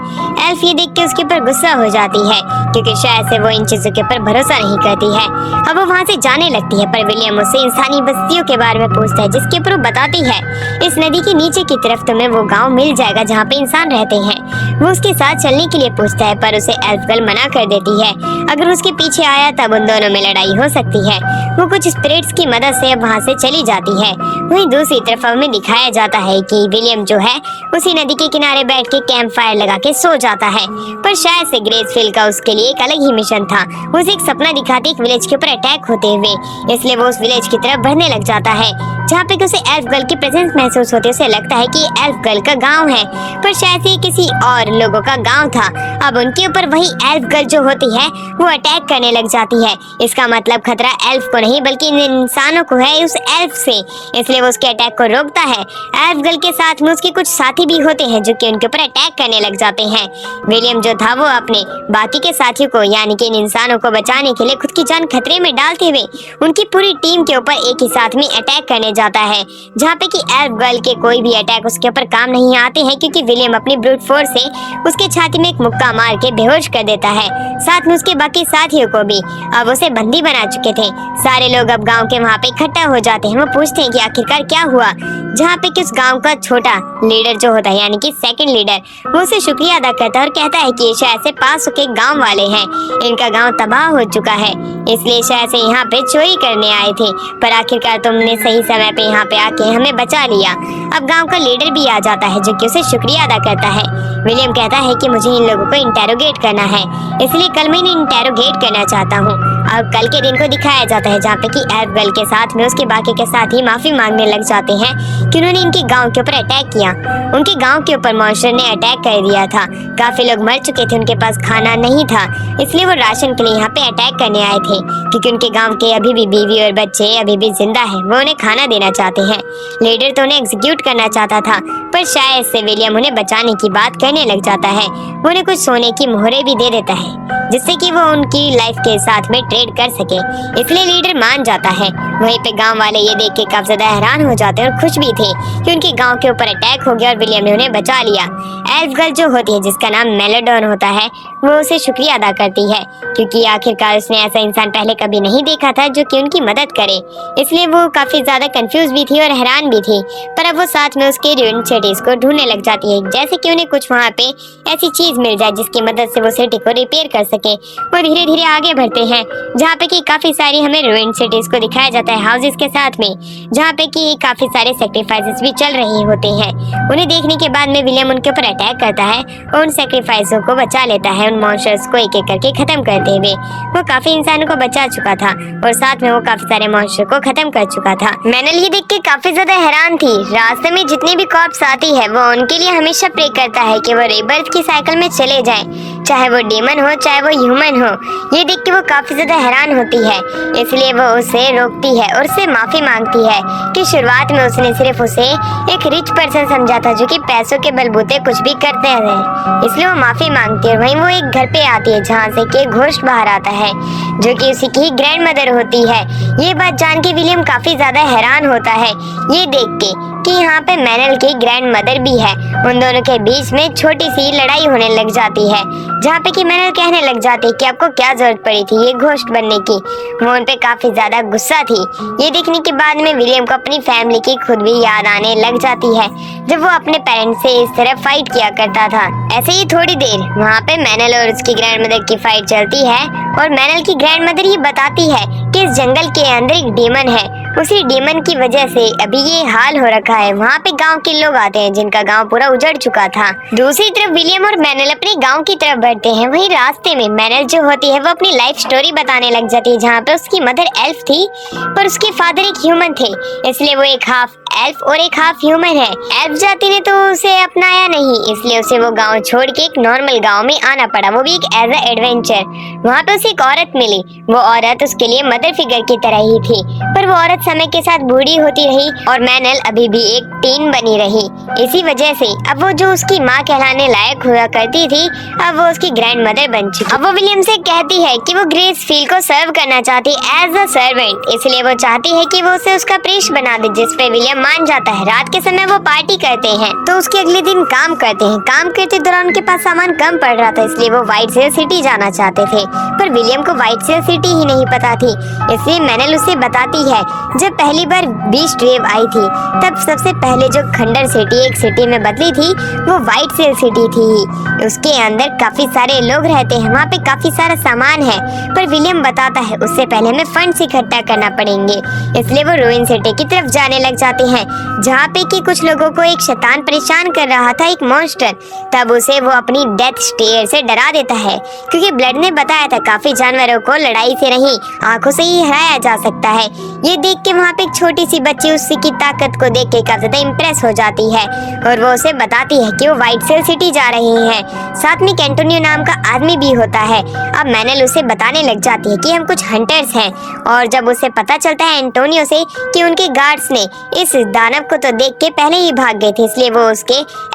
एल्फ ये देख के उसके ऊपर गुस्सा हो जाती है क्योंकि शायद से वो इन चीजों के ऊपर भरोसा नहीं करती है। अब वो वहाँ से जाने लगती है, पर विलियम उससे इंसानी बस्तियों के बारे में पूछता है, जिसके ऊपर वो बताती है इस नदी के नीचे की तरफ तुम्हें वो गाँव मिल जाएगा जहाँ पे इंसान रहते हैं। वो उसके साथ चलने के लिए पूछता है, पर उसे एल्फ गर्ल मना कर देती है। अगर उसके पीछे आया तब उन दोनों में लड़ाई हो सकती है। वो कुछ स्पिरिट्स की मदद से अब वहाँ से चली जाती है। वहीं दूसरी तरफ हमें दिखाया जाता है कि विलियम जो है उसी नदी के किनारे बैठ के कैंप फायर लगा के सो जाता है, पर शायद से ग्रेसफील्ड का उसके लिए एक अलग ही मिशन था। वो उसे एक सपना दिखाती एक विलेज के ऊपर अटैक होते हुए, इसलिए वो उस विलेज की तरफ बढ़ने लग जाता है, जहाँ पे उसे एल्फ गर्ल की प्रेजेंस महसूस होती है। उसे लगता है कि एल्फ गर्ल का गाँव है, पर शायद से किसी और लोगों का गाँव था। अब उनके ऊपर वही एल्फ गर्ल जो होती है वो अटैक करने लग जाती है। इसका मतलब खतरा एल्फ को नहीं बल्कि इन इंसानों को है, उस एल्फ से, इसलिए वो उसके अटैक को रोकता है। एल्फ गर्ल के साथ में उसके कुछ साथी भी होते हैं जो कि उनके ऊपर अटैक करने लग जाते हैं। विलियम जो था वो अपने बाकी के साथियों को यानी कि इन इंसानों को बचाने के लिए खुद की जान खतरे में डालते हुए उनकी पूरी टीम के ऊपर एक ही साथ में अटैक करने जाता है, जहाँ पे कि एल्फ गर्ल के कोई भी अटैक उसके ऊपर काम नहीं आते हैं, क्योंकि विलियम अपनी ब्रूट फोर्स से उसके छाती में एक मुक्का मार के बेहोश कर देता है, साथ में उसके बाकी साथियों को भी। अब उसे बंदी बना चुके थे। सारे लोग अब गांव के वहाँ पे इकट्ठा हो जाते हैं। वो पूछते हैं कि आखिरकार क्या हुआ, जहाँ पे कि उस गांव का छोटा लीडर जो होता है यानी कि सेकंड लीडर, वो उसे शुक्रिया अदा करता है और कहता है कि शायद से पास के गांव वाले हैं, इनका गांव तबाह हो चुका है, इसलिए शायद से यहाँ पे चोरी करने आए थे, पर आखिरकार तुमने सही समय पे यहाँ पे आके हमें बचा लिया। अब गाँव का लीडर भी आ जाता है जो कि उसे शुक्रिया अदा करता है। विलियम कहता है कि मुझे इन लोगों को इंटेरोगेट करना है, इसलिए कल मैं इन्हें इंटेरोगेट करना चाहता हूँ। अब कल के दिन को दिखाया जाता है, जहाँ पे कि एल्फ गर्ल के साथ में उसके बाकी के साथी माफी मांगने लग जाते हैं कि उन्होंने इनके गांव के ऊपर अटैक किया। उनके गांव के ऊपर मॉन्स्टर ने अटैक कर दिया था, काफी लोग मर चुके थे, उनके पास खाना नहीं था, इसलिए वो राशन के लिए यहाँ पे अटैक करने आए थे, क्योंकि उनके गाँव के अभी भी बीवी और बच्चे अभी भी जिंदा है। वो उन्हें खाना देना चाहते हैं। लीडर तो उन्हें एग्जीक्यूट करना चाहता था, पर शायद से विलियम उन्हें बचाने की बात करने लग जाता है। वो उन्हें कुछ सोने की मोहरें भी दे देता है, जिससे कि वो उनकी लाइफ के साथ में ट्रेड कर सके, इसलिए लीडर मान जाता है। वहीं पे गांव वाले ये देख के काफी ज्यादा हैरान हो जाते हैं और खुश भी थे कि उनके गांव के ऊपर अटैक हो गया और विलियम ने उन्हें बचा लिया। एल्फ गर्ल जो होती है जिसका नाम मेलोडॉन होता है, वो उसे शुक्रिया अदा करती है, क्योंकि आखिरकार उसने ऐसा इंसान पहले कभी नहीं देखा था जो कि उनकी मदद करे, इसलिए वो काफी ज्यादा कंफ्यूज भी थी और हैरान भी थी। पर अब वो साथ में उसके रूइंड सिटीज को ढूंढने लग जाती है, जैसे कि उन्हें कुछ वहाँ पे ऐसी चीज मिल जाए जिसकी मदद से वो सिटी को रिपेयर कर सके। सके। वो धीरे धीरे आगे बढ़ते हैं जहाँ पे कि काफी सारी हमें रूइंड सिटीज को दिखाया जाता है हाउसेस के साथ में, जहाँ पे कि काफी सारे सेक्रीफाइसेस भी चल रहे होते हैं। उन्हें देखने के बाद में विलियम उनके ऊपर अटैक करता है और उन सेक्रीफाइसों को बचा लेता है, उन मॉन्स्टर्स को एक एक करके खत्म करते हुए। वो काफी इंसानों को बचा चुका था और साथ में वो काफी सारे मॉन्स्टर को खत्म कर चुका था। मैनल ये देख के काफी ज्यादा हैरान थी। रास्ते में जितनी भी कॉप्स आती है वो उनके लिए हमेशा प्रे करता है कि वो रीबर्थ की साइकिल में चले जाएं, चाहे वो डीमन हो चाहे वो ह्यूमन हो। ये देख के वो काफी ज्यादा हैरान होती है, इसलिए वो उसे रोकती है और उससे माफी मांगती है कि शुरुआत में उसने सिर्फ उसे एक रिच पर्सन समझा था जो कि पैसों के बलबूते कुछ भी करते हैं, इसलिए वो माफी मांगती है। वहीं वो एक घर पे आती है जहाँ से कि घोस्ट बाहर आता है जो कि उसी की ग्रैंड मदर होती है। ये बात जान के विलियम काफी ज्यादा हैरान होता है ये देख के कि यहाँ पे मैनल की ग्रैंड मदर भी है। उन दोनों के बीच में छोटी सी लड़ाई होने लग जाती है जहाँ पे कि मैनल कहने लग जाती है कि आपको क्या जरूरत पड़ी थी ये घोस्ट बनने की। वो उन पे काफी ज्यादा गुस्सा थी। ये देखने के बाद में विलियम को अपनी फैमिली की खुद भी याद आने लग जाती है जब वो अपने पेरेंट्स से इस तरह फाइट किया करता था। ऐसे ही थोड़ी देर वहाँ पे मैनल और उसकी ग्रैंड मदर की फाइट चलती है और मैनल की ग्रैंड मदर ये बताती है कि इस जंगल के अंदर एक डीमन है, उसी डीमन की वजह से अभी ये हाल हो रखा है। वहाँ पे गांव के लोग आते हैं जिनका गांव पूरा उजड़ चुका था। दूसरी तरफ विलियम और मैनल अपने गांव की तरफ बढ़ते हैं। वहीं रास्ते में मैनल जो होती है वो अपनी लाइफ स्टोरी बताने लग जाती है जहाँ पे उसकी मदर एल्फ थी पर उसके फादर एक ह्यूमन थे, इसलिए वो एक हाफ एल्फ और एक हाफ ह्यूमन है। एल्फ जाति ने तो उसे अपनाया नहीं, इसलिए उसे वो गांव छोड़ के एक नॉर्मल गांव में आना पड़ा, वो भी एक एज अ एडवेंचर। वहाँ पे उसे एक औरत मिली। वो औरत उसके लिए मदर फिगर की तरह ही थी, पर वो औरत समय के साथ बूढ़ी होती रही और मैनल अभी भी एक टीन बनी रही। इसी वजह से अब वो जो उसकी माँ कहलाने लायक हुआ करती थी अब वो उसकी ग्रैंड मदर बन चुकी। अब वो विलियम से कहती है कि वो ग्रेस फील को सर्व करना चाहती एज अ सर्वेंट, इसलिए वो चाहती है कि वो उसे उसका प्रीस्ट बना दे, जिस पे विलियम मान जाता है। रात के समय वो पार्टी करते हैं तो उसके अगले दिन काम करते हैं। काम करते दौरान उनके पास सामान कम पड़ रहा था, इसलिए वो व्हाइट सेल सिटी जाना चाहते थे, पर विलियम को व्हाइट सेल सिटी ही नहीं पता थी। इसलिए मैनल उसे बताती है जब पहली बार बीस्ट वेव आई थी तब सबसे पहले जो खंडर सिटी एक सिटी में बदली थी वो व्हाइट सेल सिटी थी। उसके अंदर काफी सारे लोग रहते हैं, वहाँ पे काफी सारा सामान है, पर विलियम बताता है उससे पहले हमें फंड्स इकट्ठा करना पड़ेंगे। इसलिए वो रूइन सिटी की तरफ जाने लग जाते हैं जहाँ पे कि कुछ लोगों को एक शैतान परेशान कर रहा था, एक मॉन्स्टर। तब उसे वो अपनी डेथ स्टेयर से डरा देता है क्योंकि ब्लड ने बताया था काफी जानवरों को लड़ाई से नहीं आंखों से ही हराया जा सकता है। ये देख के वहाँ पे एक छोटी सी बच्ची उसी की ताकत को देख के काफी ज्यादा इम्प्रेस हो जाती है और वो उसे बताती है कि वो व्हाइट सेल सिटी जा रही है। साथ में एंटोनियो नाम का आदमी भी होता है। अब मैनल उसे बताने लग जाती है कि हम कुछ हंटर्स हैं और जब उसे पता चलता है एंटोनियो से कि उनके गार्ड्स ने इस दानव को तो देख के पहले ही भाग गए थे, इसलिए वो उसके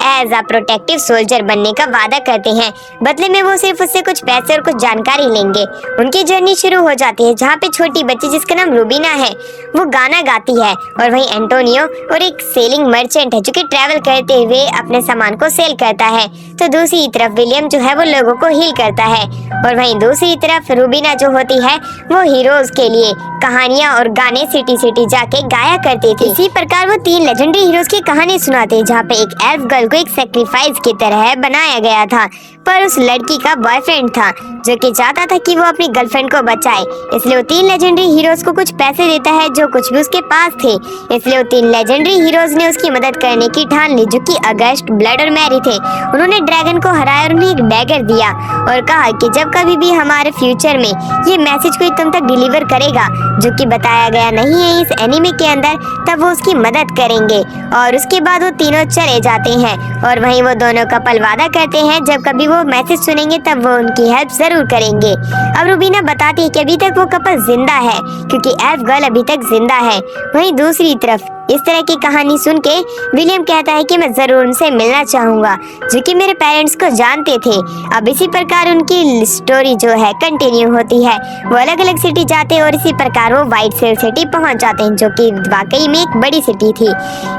एज अ प्रोटेक्टिव सोल्जर बनने का वादा करते हैं। बदले में वो सिर्फ उससे कुछ पैसे और कुछ जानकारी लेंगे। उनकी जर्नी शुरू हो जाती है जहाँ पे छोटी बच्ची जिसका नाम रूबीना है वो गाना गाती है और वहीं एंटोनियो और एक सेलिंग मर्चेंट है जो कि ट्रैवल करते हुए अपने सामान को सेल करता है। तो दूसरी तरफ विलियम जो है वो लोगों को हील करता है और वहीं दूसरी तरफ रूबीना जो होती है वो हीरोज के लिए कहानियां और गाने सिटी सिटी जाके गाया करती थी। इसी प्रकार वो 3 लेजेंडरी हीरोज की कहानी सुनाते जहाँ पे एक एल्फ गर्ल को एक सैक्रिफाइस की तरह बनाया गया था, पर उस लड़की का बॉयफ्रेंड था जो कि चाहता था कि वो अपनी गर्लफ्रेंड को बचाए। इसलिए वो 3 लेजेंडरी हीरोज को कुछ पैसे देता है जो कुछ भी उसके पास थे। इसलिए वो 3 लेजेंडरी हीरोज ने उसकी मदद करने की ठान ली जो कि अगस्ट, ब्लड और मैरी थे। उन्होंने ड्रैगन को हराया और उन्हें एक डैगर दिया और कहा कि जब कभी भी हमारे फ्यूचर में ये मैसेज कोई तुम तक डिलीवर करेगा जो कि बताया गया नहीं है इस एनीमे के अंदर, तब वो उसकी मदद करेंगे। और उसके बाद वो तीनों चले जाते हैं और वहीं वो दोनों कपल वादा करते हैं जब कभी वो मैसेज सुनेंगे तब वो उनकी हेल्प जरूर करेंगे। अब रूबीना बताती है कि अभी तक वो कपल जिंदा है क्योंकि एल्फ गर्ल अभी तक जिंदा है। वहीं दूसरी तरफ इस तरह की कहानी सुन के विलियम कहता है कि मैं जरूर उनसे मिलना चाहूंगा जो कि मेरे पेरेंट्स को जानते थे। अब इसी प्रकार उनकी स्टोरी जो है कंटिन्यू होती है। वो अलग अलग सिटी जाते हैं और इसी प्रकार वो व्हाइट सेल सिटी पहुंच जाते हैं जो कि वाकई में एक बड़ी सिटी थी।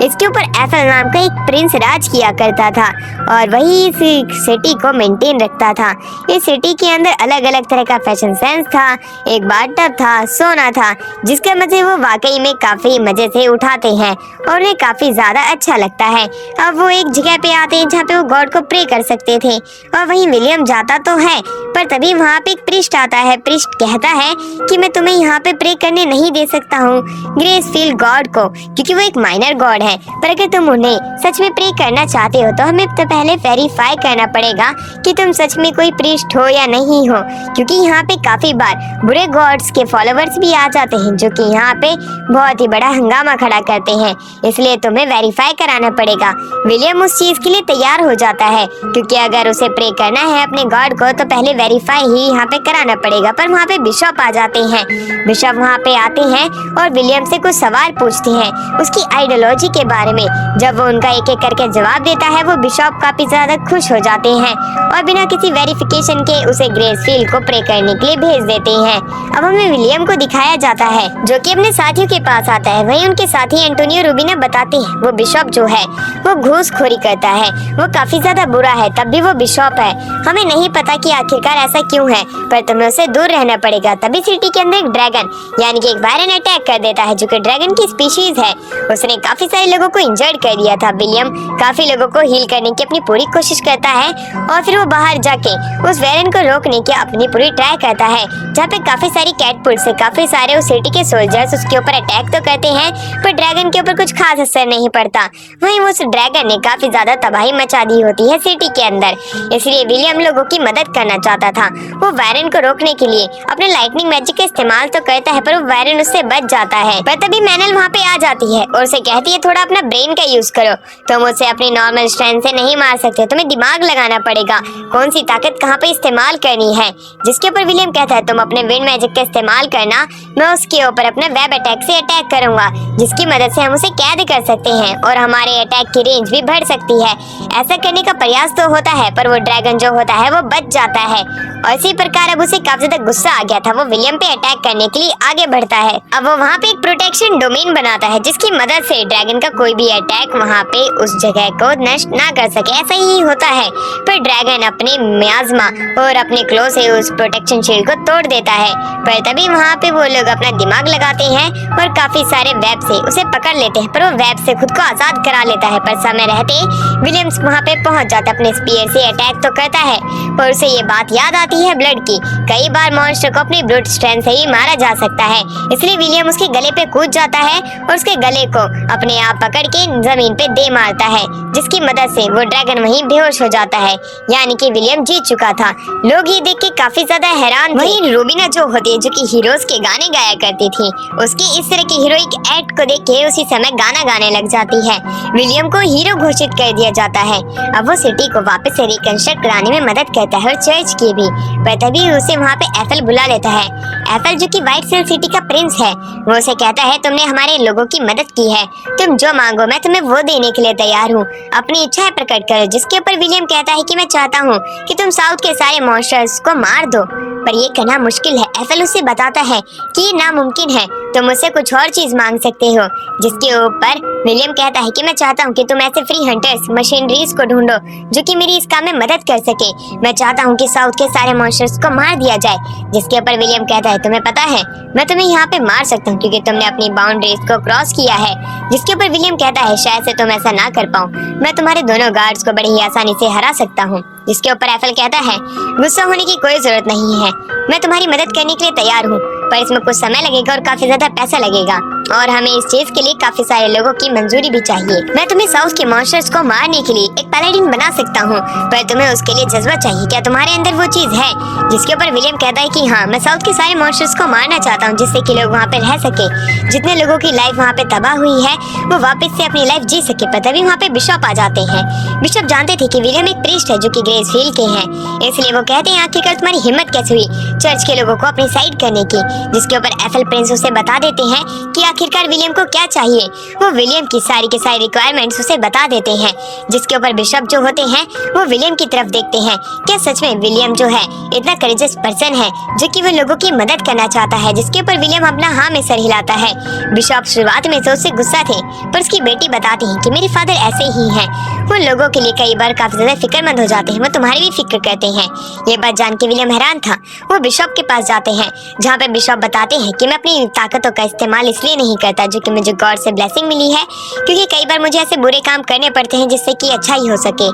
इसके ऊपर एफएल नाम का एक प्रिंस राज किया करता था और वही इस सिटी को मेंटेन रखता था। इस सिटी के अंदर अलग अलग तरह का फैशन सेंस था, एक बाथटब था, सोना था, जिसके मजे वो वाकई में काफी मजे से उठाते हैं और उन्हें काफी ज्यादा अच्छा लगता है। अब वो एक जगह पे आते हैं जहाँ पे वो गॉड को प्रे कर सकते थे और वहीं विलियम जाता तो है, पर तभी वहाँ पे एक प्रीस्ट आता है। प्रीस्ट कहता है कि मैं तुम्हें यहाँ पे प्रे करने नहीं दे सकता हूँ ग्रेसफील्ड गॉड को, क्योंकि वो एक माइनर गॉड है। पर अगर तुम उन्हें सच में प्रे करना चाहते हो तो हमें तो पहले वेरीफाई करना पड़ेगा कि तुम सच में कोई प्रीस्ट हो या नहीं हो, क्योंकि यहाँ पे काफी बार बुरे गॉड्स के फॉलोवर्स भी आ जाते हैं जो कि यहाँ पे बहुत ही बड़ा हंगामा खड़ा करते हैं, इसलिए तुम्हें वेरीफाई कराना पड़ेगा। विलियम उस चीज के लिए तैयार हो जाता है, क्योंकि अगर उसे प्रे करना है अपने गॉड को तो पहले वेरीफाई ही यहाँ पे कराना पड़ेगा। पर वहाँ पे बिशप आ जाते हैं। बिशप वहाँ पे आते हैं और विलियम से कुछ सवाल पूछते हैं उसकी आइडियोलॉजी के बारे में। जब वो उनका एक एक करके जवाब देता है वो बिशप काफी ज्यादा खुश हो जाते हैं और बिना किसी वेरिफिकेशन के उसे ग्रेसफील्ड को प्रे करने के लिए भेज देते हैं। अब हमें विलियम को दिखाया जाता है जो कि अपने साथियों के पास आता है। वहीं उनके साथी एंटोनियो रूबिना बताते हैं वो बिशप जो है वो घूसखोरी करता है, वो काफी ज्यादा बुरा है, तब भी वो बिशप है। हमें नहीं पता कि आखिरकार ऐसा क्यों है, पर तुम्हें उससे दूर रहना पड़ेगा। तभी सिटी के अंदर एक ड्रैगन यानी कि एक वायरन अटैक कर देता है जो कि ड्रैगन की स्पीशीज है। उसने काफी सारे लोगों को इंजर्ड कर दिया था। विलियम काफी लोगों को हील करने की अपनी पूरी कोशिश करता है और फिर वो बाहर जाके उस वायरन को रोकने की अपनी पूरी ट्राई करता है, जहाँ पे काफी सारी कैटपुल्ट से काफी सारे उस सिटी के सोल्जर्स उसके ऊपर अटैक तो करते हैं पर ड्रैगन के ऊपर कुछ खास असर नहीं पड़ता। वहीं उस ड्रैगन ने काफी ज्यादा तबाही मचा दी होती है सिटी के अंदर, इसलिए विलियम लोगों की मदद करना चाहता था। वो वायरन को रोकने के लिए अपने लाइटनिंग मैजिक का इस्तेमाल तो करता है पर वो वायरन उससे बच जाता है। पर तभी मैनल वहाँ पे आ जाती है और उसे कहती है थोड़ा अपना ब्रेन का यूज करो, तुम उसे अपनी नॉर्मल स्ट्रेंथ से नहीं मार सकते, तुम्हें दिमाग लगाना पड़ेगा कौन सी ताकत कहाँ पे इस्तेमाल करनी है। जिसके ऊपर विलियम कहता है तुम अपने विंड मैजिक का इस्तेमाल करना, मैं उसके ऊपर अपने वेब अटैक से अटैक करूंगा जिसकी मदद से हम उसे कैद कर सकते हैं और हमारे अटैक की रेंज भी बढ़ सकती है। ऐसा करने का प्रयास तो होता है पर वो ड्रैगन जो होता है वो बच जाता है और इसी प्रकार अब उसे काफी ज्यादा गुस्सा आ गया था। वो विलियम पे अटैक करने के लिए आगे बढ़ता है। अब वो वहाँ पे एक प्रोटेक्शन डोमेन बनाता है जिसकी मदद से ड्रैगन का कोई भी अटैक वहाँ पे उस जगह को नष्ट ना कर सके। ऐसा ही होता है पर ड्रैगन अपने मियाज़मा और अपने क्लो से उस प्रोटेक्शन शील्ड को तोड़ देता है। पर तभी वहाँ पे वो लोग अपना दिमाग लगाते हैं और काफी सारे वेब से उसे पकड़ लेते हैं, पर वो वेब से खुद को आजाद करा लेता है। पर समय रहते विलियम्स वहाँ पे पहुँच जाता है, अपने स्पीयर से अटैक तो करता है पर उसे ये बात याद आती है ब्लड की। कई बार मॉन्स्टर को अपनी ब्रूट स्ट्रेंथ से ही मारा जा सकता है, इसलिए विलियम उसके गले पे कूद जाता है और उसके गले को अपने आप पकड़ के जमीन पे दे मारता है, जिसकी मदद से वो ड्रैगन वहीं बेहोश हो जाता है। यानी कि विलियम जीत चुका था। लोग ये देख के काफी ज्यादा हैरान थे। वहीं रूबिना जो होती है जो कि हीरोज के गाने गाया करती थी, उसकी इस तरह की हीरोइक एक्ट को देख के उसी समय गाना गाने लग जाती है। विलियम को हीरो घोषित कर दिया जाता है। अब वो सिटी को वापस से रिकंस्ट्रक्ट कराने में मदद करता है और चर्च की भी। पर तभी उसे वहाँ पे एफएल बुला लेता है। एफएल जो कि व्हाइट सेल सिटी का प्रिंस है, वो उसे कहता है तुमने हमारे लोगों की मदद की है, तुम जो मांगो मैं तुम्हें वो देने के लिए तैयार हूँ, अपनी इच्छाएं प्रकट करो। जिसके ऊपर विलियम कहता है कि मैं चाहता हूँ कि तुम साउथ के सारे मॉन्स्टर्स को मार दो, पर ये करना मुश्किल है। एफएल उसे बताता है कि ये नामुमकिन है, तुम मुझसे कुछ और चीज मांग सकते हो। जिसके ऊपर विलियम कहता है कि मैं चाहता हूँ कि तुम ऐसे फ्री हंटर्स मशीनरीज को ढूंढो जो कि मेरी इस काम में मदद कर सके। मैं चाहता हूँ कि साउथ के सारे मॉन्स्टर्स को मार दिया जाए। जिसके ऊपर विलियम कहता है तुम्हें पता है मैं तुम्हें यहाँ पे मार सकता हूँ क्योंकि तुमने अपनी बाउंड्रीज को क्रॉस किया है। जिसके ऊपर विलियम कहता है शायद से तुम ऐसा ना कर पाऊँ, मैं तुम्हारे दोनों गार्ड्स को बड़ी ही आसानी से हरा सकता हूँ। जिसके ऊपर एफएल कहता है गुस्सा होने की कोई जरूरत नहीं है, मैं तुम्हारी मदद करने के लिए तैयार हूँ, पर इसमें कुछ समय लगेगा और काफी ज्यादा पैसा लगेगा और हमें इस चीज के लिए काफी सारे लोगों की मंजूरी भी चाहिए। मैं तुम्हें साउथ के मॉन्स्टर्स को मारने के लिए एक पैलेडिन बना सकता हूँ, पर तुम्हें उसके लिए जज्बा चाहिए। क्या तुम्हारे अंदर वो चीज है? जिसके ऊपर विलियम कहता है कि हाँ, मैं साउथ के सारे मॉन्स्टर्स को मारना चाहता हूँ जिससे कि लोग वहाँ पे रह सके, जितने लोगों की लाइफ वहाँ पे तबाह हुई है वो वापस से अपनी लाइफ जी सके। पर तभी वहाँ पे बिशप आ जाते हैं। बिशप जानते थे कि विलियम एक प्रीस्ट है जो कि ग्रेसफील्ड के हैं, इसलिए वो कहते हैं आखिरकार तुम्हारी हिम्मत कैसे हुई चर्च के लोगों को अपनी साइड करने की। जिसके ऊपर एफएल प्रिंस उसे बता देते हैं कि आखिरकार विलियम को क्या चाहिए। वो विलियम की सारी के सारी रिक्वायरमेंट्स उसे बता देते हैं। जिसके ऊपर बिशप जो होते हैं वो विलियम की तरफ देखते हैं। क्या सच में विलियम जो है इतना करेजियस पर्सन है जो कि वो लोगों की मदद करना चाहता है? जिसके ऊपर विलियम अपना हाँ में सर हिलाता है। बिशप शुरुआत में तो उससे गुस्सा थे, पर उसकी बेटी बताती है कि मेरे फादर ऐसे ही हैं, वो लोगों के लिए कई बार काफी ज्यादा फिक्रमंद हो जाते हैं, वो वो तुम्हारी भी फिक्र करते हैं। ये बात जान के विलियम हैरान था। वो बिशप के पास जाते हैं, जहाँ पे बिशप बताते हैं कि मैं अपनी ताकतों का इस्तेमाल इसलिए नहीं करता जो कि मुझे गॉड से ब्लेसिंग मिली है, क्योंकि कई बार मुझे ऐसे बुरे काम करने पड़ते हैं जिससे कि अच्छा ही हो सके,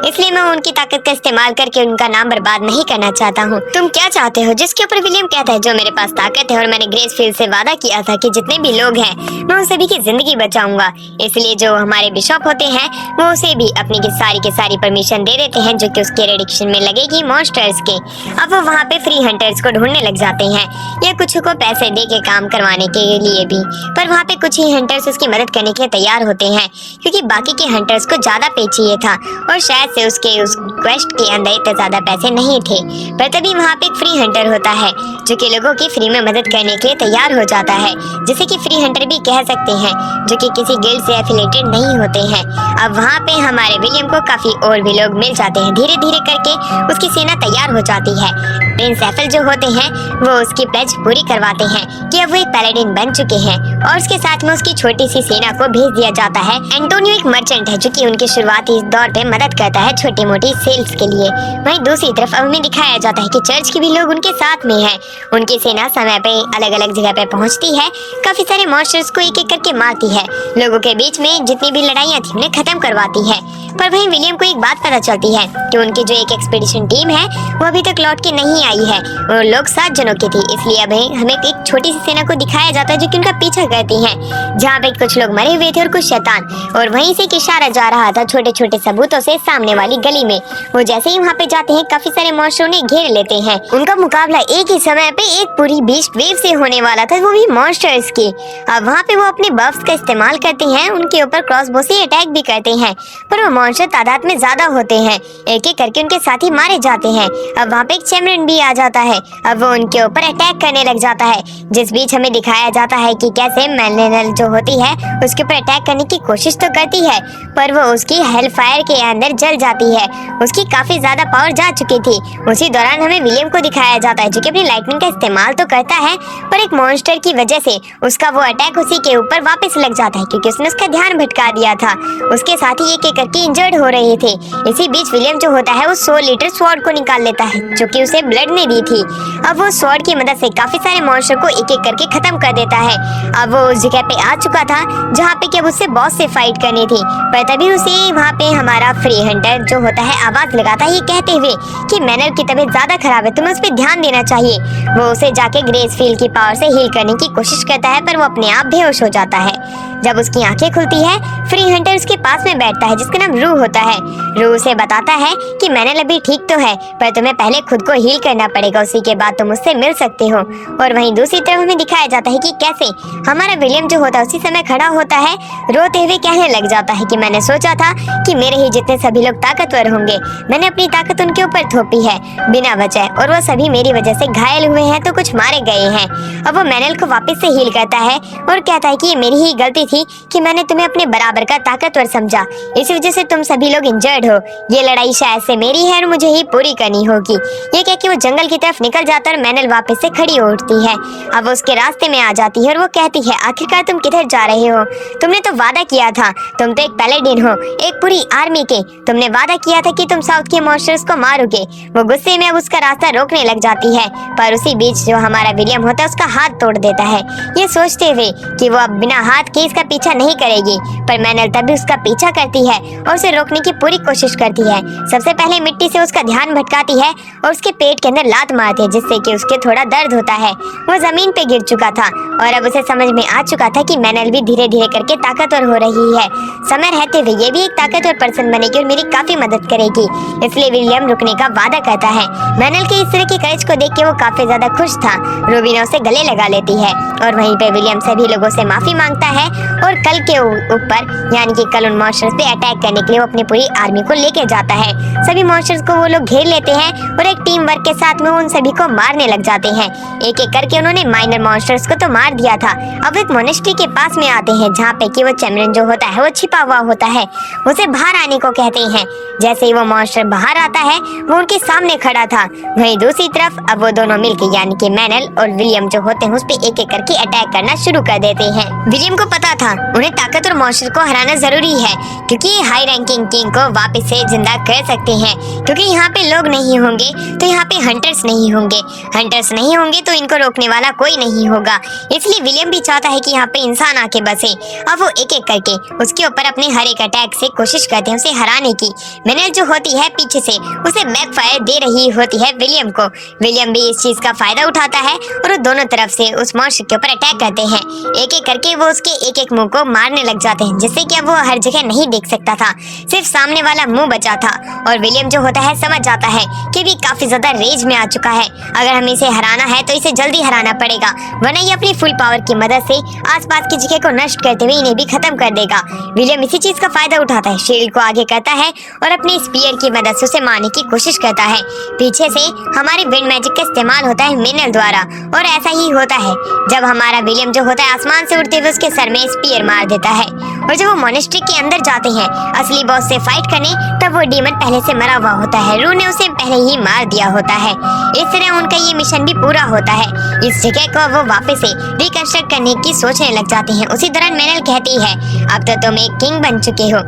इसलिए मैं उनकी ताकत का इस्तेमाल करके उनका नाम बर्बाद नहीं करना चाहता हूँ। तुम क्या चाहते हो? जिसके ऊपर विलियम कहता है जो मेरे पास ताकत है और मैंने ग्रेसफील्ड से वादा किया था कि जितने भी लोग हैं मैं उन सभी की जिंदगी बचाऊंगा, इसलिए जो हमारे बिशप होते हैं वो उसे भी अपनी की सारी परमिशन दे देते हैं जो कि उसके रेडिक्शन में लगेगी मॉन्स्टर्स के। अब वो वहाँ पे फ्री हंटर्स को ढूंढने लग जाते हैं या कुछ को पैसे दे के काम करवाने के लिए भी, पर वहाँ पे कुछ ही हंटर्स उसकी मदद करने के लिए तैयार होते हैं क्योंकि बाकी के हंटर्स को ज्यादा पे चाहिए था और शायद से उसके उस क्वेस्ट के अंदर इतने ज्यादा पैसे नहीं थे। पर तभी वहाँ पे एक फ्री हंटर होता है जो कि लोगों की फ्री में मदद करने के लिए तैयार हो जाता है, जिसे कि फ्री हंटर भी कह सकते हैं, जो कि किसी गिल्ड से एफिलेटेड नहीं होते हैं। अब वहाँ पे हमारे विलियम को काफी और भी लोग मिल जाते हैं। धीरे धीरे करके उसकी सेना तैयार हो जाती है। प्रिंस एफल जो होते हैं वो उसकी प्लेज पूरी करवाते हैं कि अब वो एक पैलेडिन बन चुके हैं और उसके साथ में उसकी छोटी सी सेना को भेज दिया जाता है। एंटोनियो एक मर्चेंट है जो कि उनके शुरुआती दौर पे मदद करता है छोटी मोटी सेल्स के लिए। वहीं दूसरी तरफ अब हमें दिखाया जाता है कि चर्च के भी लोग उनके साथ में हैं। उनकी सेना समय पे अलग अलग जगह पे पहुंचती है, काफी सारे मॉन्स्टर्स को एक एक करके मारती है, लोगों के बीच में जितनी भी लड़ाइयाँ थी उन्हें खत्म करवाती है। पर वहीं विलियम को एक बात पता चलती है कि उनकी जो एक एक्सपीडिशन टीम है वो अभी तक लौट के नहीं आई है और लोग 7 जनों की थी, इसलिए अब हमें एक छोटी सी सेना को दिखाया जाता है जो कि उनका पीछा करती है, जहाँ पे कुछ लोग मरे हुए थे और कुछ शैतान, और वहीं से एक इशारा जा रहा था छोटे छोटे सबूतों से सामने वाली गली में। वो जैसे ही वहाँ पे जाते हैं काफी सारे मॉन्स्टरों ने घेर लेते हैं। उनका मुकाबला एक ही समय पे एक पूरी बीस्ट वेव से होने वाला था, वो भी मॉन्स्टर्स की। अब वहाँ पे वो अपने बफ्स का इस्तेमाल करते हैं, उनके ऊपर क्रॉसबो से अटैक भी करते हैं, पर वो मॉन्स्टर तादाद में ज्यादा होते हैं, एक एक करके उनके साथी मारे जाते हैं। अब वहाँ पे एक चैमरन भी आ जाता है, अब वो उनके ऊपर अटैक करने लग जाता है, जिस बीच हमें दिखाया जाता है कि कैसे मेलनेल जो होती है उसके ऊपर अटैक करने की कोशिश तो करती है, पर वो उसकी हेल फायर के अंदर जल जाती है। उसकी काफी ज्यादा पावर जा चुकी थी। उसी दौरान हमें विलियम को दिखाया जाता है जो कि अपनी लाइटनिंग का इस्तेमाल तो करता है, पर एक मॉन्स्टर की वजह से उसका वो अटैक उसी के ऊपर वापस लग जाता है क्योंकि उसने उसका ध्यान भटका दिया था। उसके साथी एक एक करके इंजर्ड हो रहे थे। इसी बीच विलियम जो होता है वो 100 लीटर स्वॉर्ड को निकाल लेता है जो कि उसे ब्लड ने दी थी। अब वो स्वॉर्ड की मदद से काफी सारे मॉन्स्टर को एक एक करके खत्म कर देता है। अब वो उस जगह पे आ चुका था जहाँ पे कि अब उससे बॉस से फाइट करनी थी, पर तभी उसे वहाँ पे हमारा फ्री हंटर जो होता है आवाज लगाता है ये कहते हुए कि मैनल की तबीयत ज्यादा खराब है, तुम्हें उस पर ध्यान देना चाहिए। वो उसे जाके ग्रेसफील्ड की पावर से हील करने की कोशिश करता है, पर वो अपने आप बेहोश हो जाता है। जब उसकी आंखें खुलती है फ्री हंटर उसके पास में बैठता है जिसका नाम रू होता है। रू उसे बताता है कि मैनल अभी ठीक तो है, पर तुम्हें पहले खुद को हील करना पड़ेगा, उसी के बाद तुम उससे मिल सकते हो। और वहीं दूसरी तरफ हमें दिखाया जाता है कि कैसे हमारा विलियम जो होता है उसी समय खड़ा होता है, रोते हुए कहने लग जाता है कि मैंने सोचा था कि मेरे ही जितने सभी लोग ताकतवर होंगे, मैंने अपनी ताकत उनके ऊपर थोपी है बिना वजह, और वो सभी मेरी वजह से घायल हुए हैं तो कुछ मारे गए हैं। अब वो मैनल को वापस से हील करता है और कहता है कि ये मेरी ही गलती थी कि मैंने तुम्हें अपने बराबर का ताकतवर समझा, इस वजह से तुम सभी लोग इंजर्ड हो। ये लड़ाई शायद से मेरी है और मुझे ही पूरी करनी होगी। ये कह के वो जंगल की तरफ निकल जाता है और मैनल वापस से खड़ी उठती है। अब वो उसके रास्ते में आ जाती है और वो कहती है आखिरकार तुम किधर जा रहे हो? तुमने तो वादा किया था, तुम तो एक पैलेडिन हो, एक पूरी आर्मी के, तुमने वादा किया था कि तुम साउथ के मॉन्स्टर्स को मारोगे। वो गुस्से में अब उसका रास्ता रोकने लग जाती है, पर उसी बीच जो हमारा विलियम होता है उसका हाथ तोड़ देता है, ये सोचते हुए कि वो अब बिना हाथ के इसका पीछा नहीं करेगी। पर मैनल तभी उसका पीछा करती है और उसे रोकने की पूरी कोशिश करती है। सबसे पहले मिट्टी से उसका ध्यान भटकाती है और उसके पेट के अंदर लात मारती है जिससे कि उसके थोड़ा दर्द होता है। वो जमीन पे गिर चुका था और अब उसे समझ में आ चुका था कि मैनल भी धीरे धीरे करके ताकतवर हो रही है। समय रहते हुए ये भी एक ताकतवर पर्सन बनेगी और मेरी काफी मदद करेगी, इसलिए विलियम रुकने का वादा करता है। मैनल के इस तरह की करेज को देख के वो काफी ज्यादा खुश था। रूबीना उसे गले लगा लेती है और वहीं पे विलियम सभी लोगों से माफी मांगता है और कल के ऊपर यानी कि कल उन मॉन्स्टर्स पे अटैक करने के लिए वो अपनी पूरी आर्मी को लेके जाता है। सभी मॉन्स्टर्स को वो लोग घेर लेते हैं और एक टीम वर्क के साथ में वो उन सभी को मारने लग जाते हैं। एक एक करके उन्होंने माइनर मॉन्स्टर्स को तो मार दिया था। अब एक मोनेस्ट्री के पास में आते हैं जहाँ पे कि वो चैमरन जो होता है वो छिपा हुआ होता है, उसे बाहर आने को कहते हैं। जैसे ही वो मॉन्स्टर बाहर आता है वो उनके सामने खड़ा था। वहीं दूसरी तरफ अब वो दोनों मिलकर यानी कि मैनल और विलियम जो होते हैं उस पे एक एक करके अटैक करना शुरू कर देते हैं। विलियम को पता था उन्हें ताकतवर मॉन्स्टर को हराना जरूरी है, क्योंकि हाई रैंकिंग किंग को वापस से जिंदा कर सकते हैं। क्योंकि यहाँ पे लोग नहीं होंगे तो यहाँ पे हंटर्स नहीं होंगे, हंटर्स नहीं होंगे तो इनको रोकने वाला कोई नहीं होगा। इसलिए विलियम भी चाहता है कि यहाँ पे इंसान आके बसे। अब वो एक एक करके उसके ऊपर अपने हर एक अटैक से कोशिश करते हैं उसे हराने की। मैनल जो होती है पीछे से उसे बैकफायर दे रही होती है विलियम को। विलियम भी इस चीज का फायदा उठाता है और वो दोनों तरफ से उस मॉन्स्टर के ऊपर अटैक करते हैं। एक एक करके वो उसके एक एक मुंह को मारने लग जाते हैं, जिससे कि अब वो हर जगह नहीं देख सकता था, सिर्फ सामने वाला मुंह बचा था। और विलियम जो होता है समझ जाता है कि भी काफी ज्यादा रेज में आ चुका है। अगर हमें इसे हराना है तो इसे जल्दी हराना पड़ेगा, वरना ये अपनी फुल पावर की मदद से आसपास की जगह को नष्ट करते हुए इन्हें भी खत्म कर देगा। विलियम इसी चीज का फायदा उठाता है, शील्ड को आगे करता है और अपने स्पीयर की मदद से उसे मारने की कोशिश करता है। पीछे से हमारे विंड मैजिक का इस्तेमाल होता है मैनल द्वारा, और ऐसा ही होता है जब हमारा विलियम जो होता है आसमान से उड़ते हुए उसके सर में स्पीयर मार देता है। और जब वो मोनेस्ट्री के अंदर जाते हैं असली बॉस से फाइट करने, तब वो डीमन पहले से मरा हुआ होता है, रू ने उसे पहले ही मार दिया होता है। इस तरह उनका ये मिशन भी पूरा होता है। इस जगह को वो वापस से रिकंस्ट्रक्ट करने की सोचने लग जाते हैं। उसी दौरान मैनल कहती है, अब तो तुम एक किंग बन चुके हो।